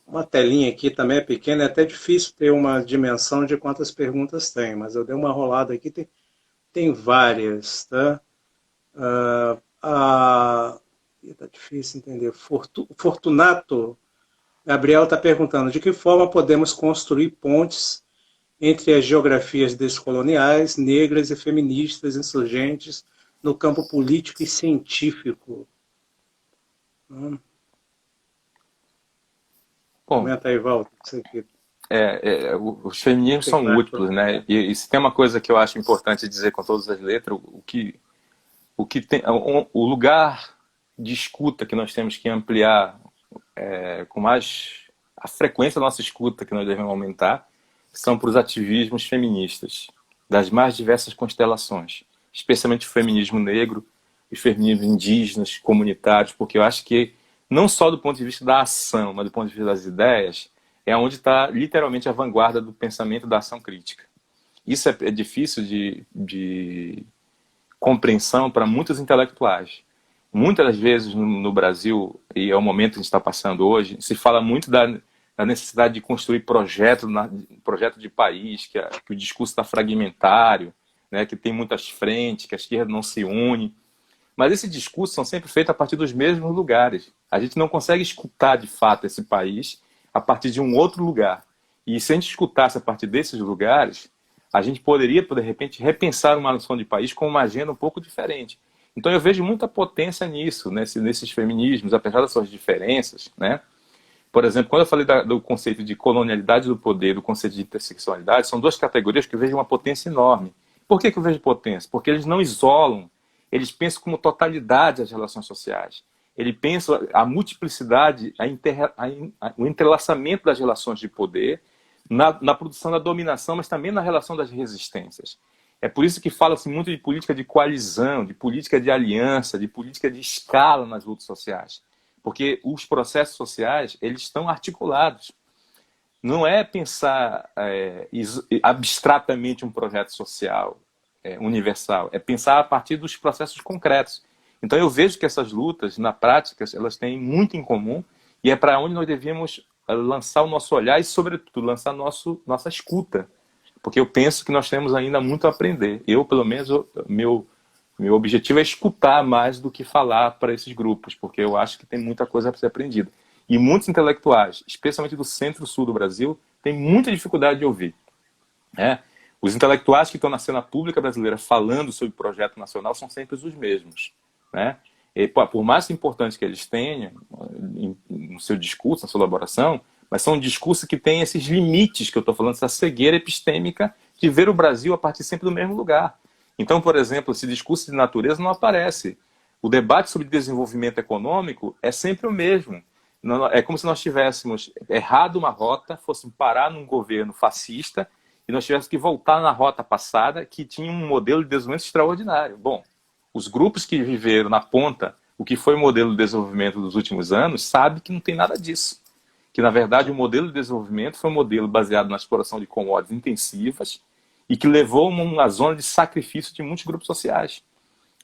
Uma telinha aqui também é pequena, é até difícil ter uma dimensão de quantas perguntas tem, mas eu dei uma rolada aqui, tem várias, tá? Tá difícil entender. Fortunato Gabriel está perguntando de que forma podemos construir pontes entre as geografias descoloniais, negras e feministas insurgentes no campo político e científico. Bom, comenta aí, Walter. os feminismos são múltiplos, né? E se tem uma coisa que eu acho importante dizer com todas as letras, o lugar de escuta que nós temos que ampliar com mais a frequência da nossa escuta que nós devemos aumentar são para os ativismos feministas das mais diversas constelações, especialmente o feminismo negro, os feminismos indígenas, comunitários, porque eu acho que não só do ponto de vista da ação, mas do ponto de vista das ideias, é onde está literalmente a vanguarda do pensamento da ação crítica. Isso é difícil de compreensão para muitos intelectuais. Muitas das vezes no Brasil, e é o momento que a gente está passando hoje, se fala muito da necessidade de construir projeto de país, que o discurso está fragmentário, né, que tem muitas frentes, que a esquerda não se une. Mas esses discursos são sempre feitos a partir dos mesmos lugares. A gente não consegue escutar, de fato, esse país a partir de um outro lugar. E se a gente escutasse a partir desses lugares, a gente poderia, de repente, repensar uma noção de país com uma agenda um pouco diferente. Então eu vejo muita potência nisso, nesses feminismos, apesar das suas diferenças, né? Por exemplo, quando eu falei do conceito de colonialidade do poder, do conceito de interseccionalidade, são duas categorias que eu vejo uma potência enorme. Por que eu vejo potência? Porque eles não isolam, eles pensam como totalidade as relações sociais. Ele pensa a multiplicidade, o entrelaçamento das relações de poder na produção da dominação, mas também na relação das resistências. É por isso que fala-se muito de política de coalizão, de política de aliança, de política de escala nas lutas sociais. porque os processos sociais, eles estão articulados. Não é pensar abstratamente um projeto social universal, é pensar a partir dos processos concretos. Então eu vejo que essas lutas, na prática, elas têm muito em comum, e é para onde nós devíamos lançar o nosso olhar e, sobretudo, lançar nossa escuta. Porque eu penso que nós temos ainda muito a aprender. Eu, pelo menos, meu objetivo é escutar mais do que falar para esses grupos, porque eu acho que tem muita coisa para ser aprendida. E muitos intelectuais, especialmente do centro-sul do Brasil, têm muita dificuldade de ouvir. Os intelectuais que estão na cena pública brasileira falando sobre o projeto nacional são sempre os mesmos. E, por mais importante que eles tenham no seu discurso, na sua elaboração, mas são discursos que têm esses limites que eu estou falando, essa cegueira epistêmica de ver o Brasil a partir sempre do mesmo lugar. Então, por exemplo, esse discurso de natureza não aparece. O debate sobre desenvolvimento econômico é sempre o mesmo. É como se nós tivéssemos errado uma rota, fôssemos parar num governo fascista e nós tivéssemos que voltar na rota passada, que tinha um modelo de desenvolvimento extraordinário. Bom, os grupos que viveram na ponta o que foi o modelo de desenvolvimento dos últimos anos sabem que não tem nada disso. Que, na verdade, o modelo de desenvolvimento foi um modelo baseado na exploração de commodities intensivas e que levou a uma zona de sacrifício de muitos grupos sociais.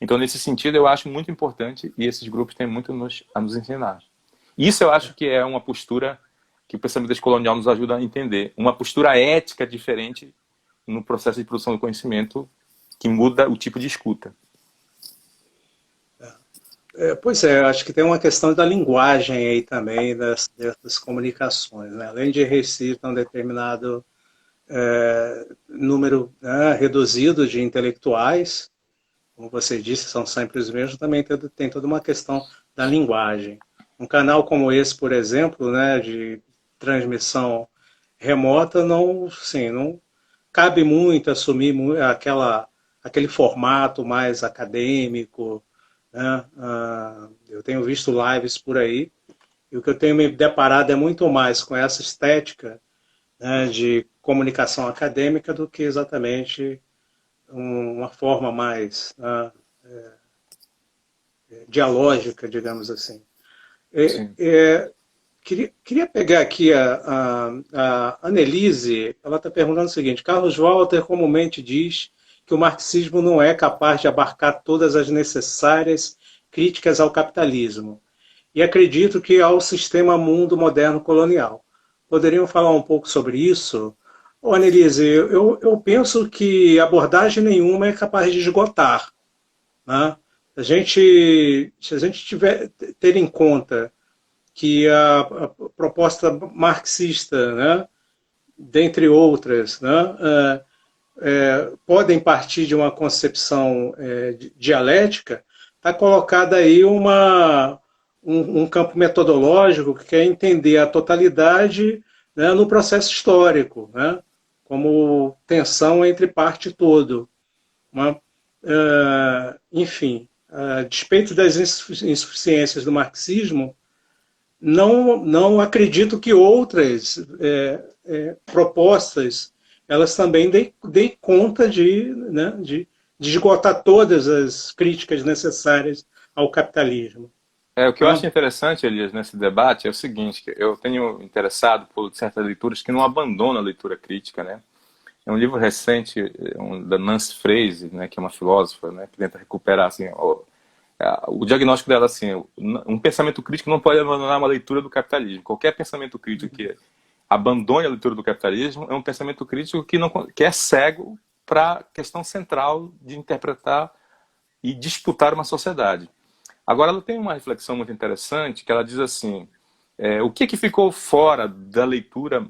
Então, nesse sentido, eu acho muito importante, e esses grupos têm muito a nos ensinar. Isso eu acho que é uma postura que o pensamento descolonial nos ajuda a entender. Uma postura ética diferente no processo de produção do conhecimento que muda o tipo de escuta. Pois é, acho que tem uma questão da linguagem aí também, dessas comunicações, né? Além de Recife, um determinado número reduzido de intelectuais, como você disse, são sempre os mesmos, também tem toda uma questão da linguagem. Um canal como esse, por exemplo, né, de transmissão remota, não cabe muito assumir aquele formato mais acadêmico, né? Eu tenho visto lives por aí, e o que eu tenho me deparado é muito mais com essa estética, né, de comunicação acadêmica do que exatamente uma forma mais dialógica, digamos assim. Queria pegar aqui a Annelise, ela está perguntando o seguinte: Carlos Walter comumente diz que o marxismo não é capaz de abarcar todas as necessárias críticas ao capitalismo, e acredito que ao sistema mundo moderno colonial. Poderiam falar um pouco sobre isso? Ô, Annelise, eu penso que abordagem nenhuma é capaz de esgotar, né? Se a gente ter em conta que a proposta marxista, né, dentre outras, né, podem partir de uma concepção dialética, está colocada aí um campo metodológico que quer entender a totalidade, né, no processo histórico, né, como tensão entre parte e todo. Enfim, a despeito das insuficiências do marxismo, não acredito que outras propostas elas também deem conta de esgotar todas as críticas necessárias ao capitalismo. O que eu acho interessante, Elias, nesse debate é o seguinte: que eu tenho interessado por certas leituras que não abandonam a leitura crítica, né? É um livro recente da Nancy Fraser, né, que é uma filósofa, né, que tenta recuperar assim, o diagnóstico dela assim: um pensamento crítico não pode abandonar uma leitura do capitalismo. Qualquer pensamento crítico que abandone a leitura do capitalismo é um pensamento crítico que é cego para a questão central de interpretar e disputar uma sociedade. Agora, ela tem uma reflexão muito interessante, que ela diz assim: o que ficou fora da leitura,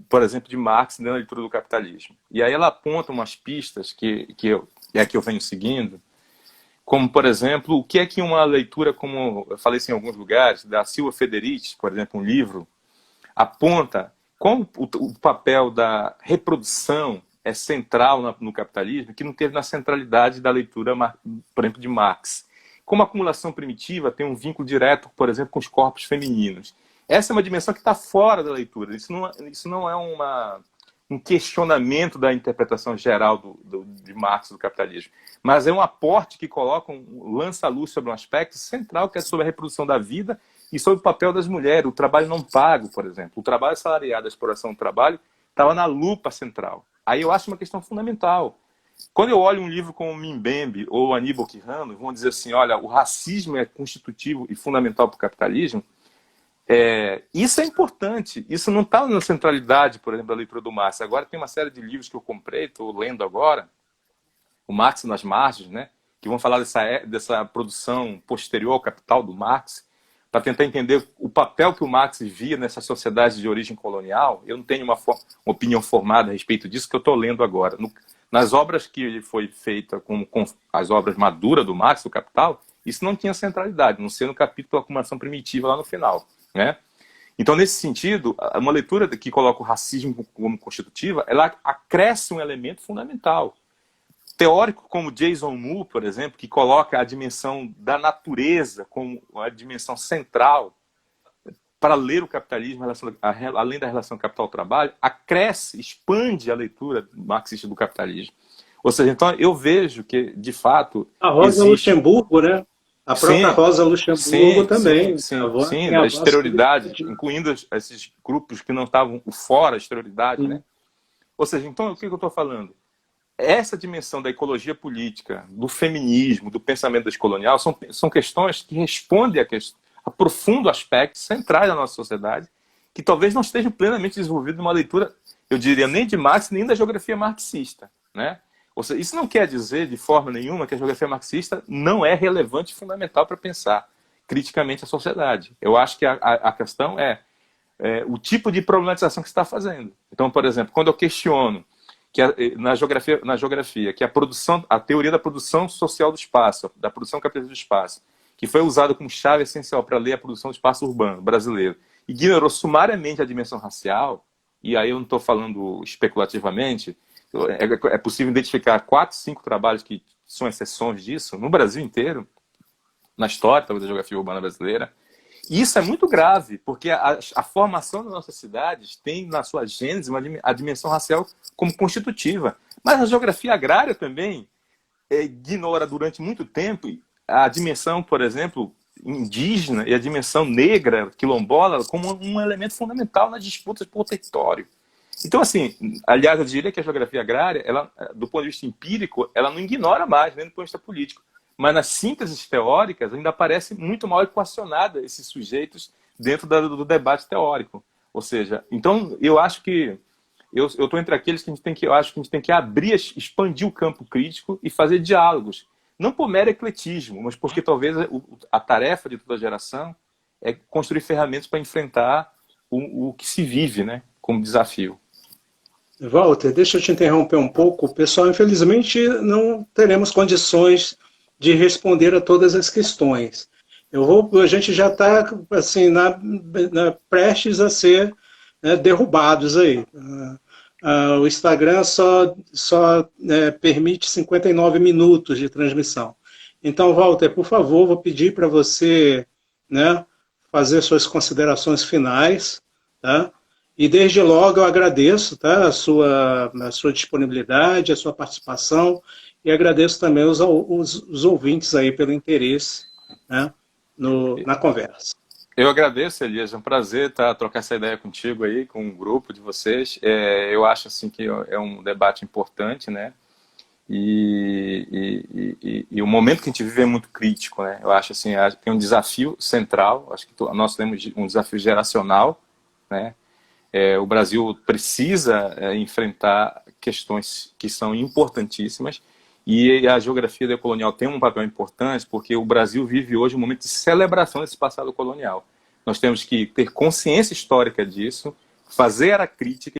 por exemplo, de Marx na leitura do capitalismo? E aí ela aponta umas pistas que eu venho seguindo, como, por exemplo, o que é que uma leitura, como eu falei isso em alguns lugares, da Silva Federici, por exemplo, um livro, aponta como o papel da reprodução é central no capitalismo, que não teve na centralidade da leitura, por exemplo, de Marx. Como a acumulação primitiva tem um vínculo direto, por exemplo, com os corpos femininos. Essa é uma dimensão que está fora da leitura. Isso não é um questionamento da interpretação geral de Marx do capitalismo, mas é um aporte que lança a luz sobre um aspecto central, que é sobre a reprodução da vida e sobre o papel das mulheres, o trabalho não pago, por exemplo. O trabalho assalariado, a exploração do trabalho, estava na lupa central. Aí eu acho uma questão fundamental. Quando eu olho um livro como Mbembe ou Aníbal Quijano, vão dizer assim, olha, o racismo é constitutivo e fundamental para o capitalismo. Isso é importante. Isso não está na centralidade, por exemplo, da leitura do Marx. Agora tem uma série de livros que eu comprei, estou lendo agora, o Marx nas Margens, né, que vão falar dessa produção posterior ao capital do Marx, para tentar entender o papel que o Marx via nessa sociedade de origem colonial. Eu não tenho uma opinião formada a respeito disso, que eu estou lendo agora. Nas obras que foi feita com as obras maduras do Marx, do Capital, isso não tinha centralidade, não ser no capítulo da acumulação primitiva lá no final, né? Então, nesse sentido, uma leitura que coloca o racismo como constitutiva, ela acresce um elemento fundamental. Teórico como Jason Moore, por exemplo, que coloca a dimensão da natureza como a dimensão central para ler o capitalismo, além da relação capital-trabalho, acresce, expande a leitura marxista do capitalismo. Ou seja, então eu vejo que, de fato... A Rosa Luxemburgo, né? A própria Rosa Luxemburgo também. Sim, a exterioridade, incluindo esses grupos que não estavam fora da exterioridade, né? Ou seja, então, o que eu estou falando? Essa dimensão da ecologia política, do feminismo, do pensamento descolonial, são questões que respondem a profundos aspectos centrais da nossa sociedade, que talvez não estejam plenamente desenvolvidos numa leitura, eu diria, nem de Marx, nem da geografia marxista, né? Ou seja, isso não quer dizer, de forma nenhuma, que a geografia marxista não é relevante e fundamental para pensar criticamente a sociedade. Eu acho que a questão é o tipo de problematização que você está fazendo. Então, por exemplo, quando eu questiono que na geografia, que a teoria da produção social do espaço, da produção capitalista do espaço, que foi usada como chave essencial para ler a produção do espaço urbano brasileiro, ignorou sumariamente a dimensão racial, e aí eu não estou falando especulativamente, é possível identificar 4, 5 trabalhos que são exceções disso, no Brasil inteiro, na história da geografia urbana brasileira. E isso é muito grave, porque a formação das nossas cidades tem na sua gênese a dimensão racial como constitutiva. Mas a geografia agrária também ignora durante muito tempo a dimensão, por exemplo, indígena e a dimensão negra, quilombola, como um elemento fundamental nas disputas por território. Então, assim, aliás, eu diria que a geografia agrária, ela, do ponto de vista empírico, ela não ignora mais, nem do ponto de vista político. Mas nas sínteses teóricas ainda aparece muito mal equacionada esses sujeitos dentro do debate teórico. Ou seja, então eu acho que eu estou entre aqueles que eu acho que a gente tem que abrir, expandir o campo crítico e fazer diálogos. Não por mero ecletismo, mas porque talvez a tarefa de toda geração é construir ferramentas para enfrentar o que se vive, né, como desafio. Walter, deixa eu te interromper um pouco. Pessoal, infelizmente não teremos condições de responder a todas as questões. A gente já está assim, prestes a ser, né, derrubados aí. O Instagram só permite 59 minutos de transmissão. Então, Walter, por favor, vou pedir para você, né, fazer suas considerações finais, tá? E desde logo eu agradeço, tá, a sua disponibilidade, a sua participação, e agradeço também os ouvintes aí pelo interesse, né, na conversa. Eu agradeço, Elias. É um prazer trocar essa ideia contigo aí, com o grupo de vocês. Eu acho assim que é um debate importante, né? E o momento que a gente vive é muito crítico, né? Eu acho assim, tem um desafio central. Acho que nós temos um desafio geracional, né? O Brasil precisa enfrentar questões que são importantíssimas. E a geografia decolonial tem um papel importante porque o Brasil vive hoje um momento de celebração desse passado colonial. Nós temos que ter consciência histórica disso, fazer a crítica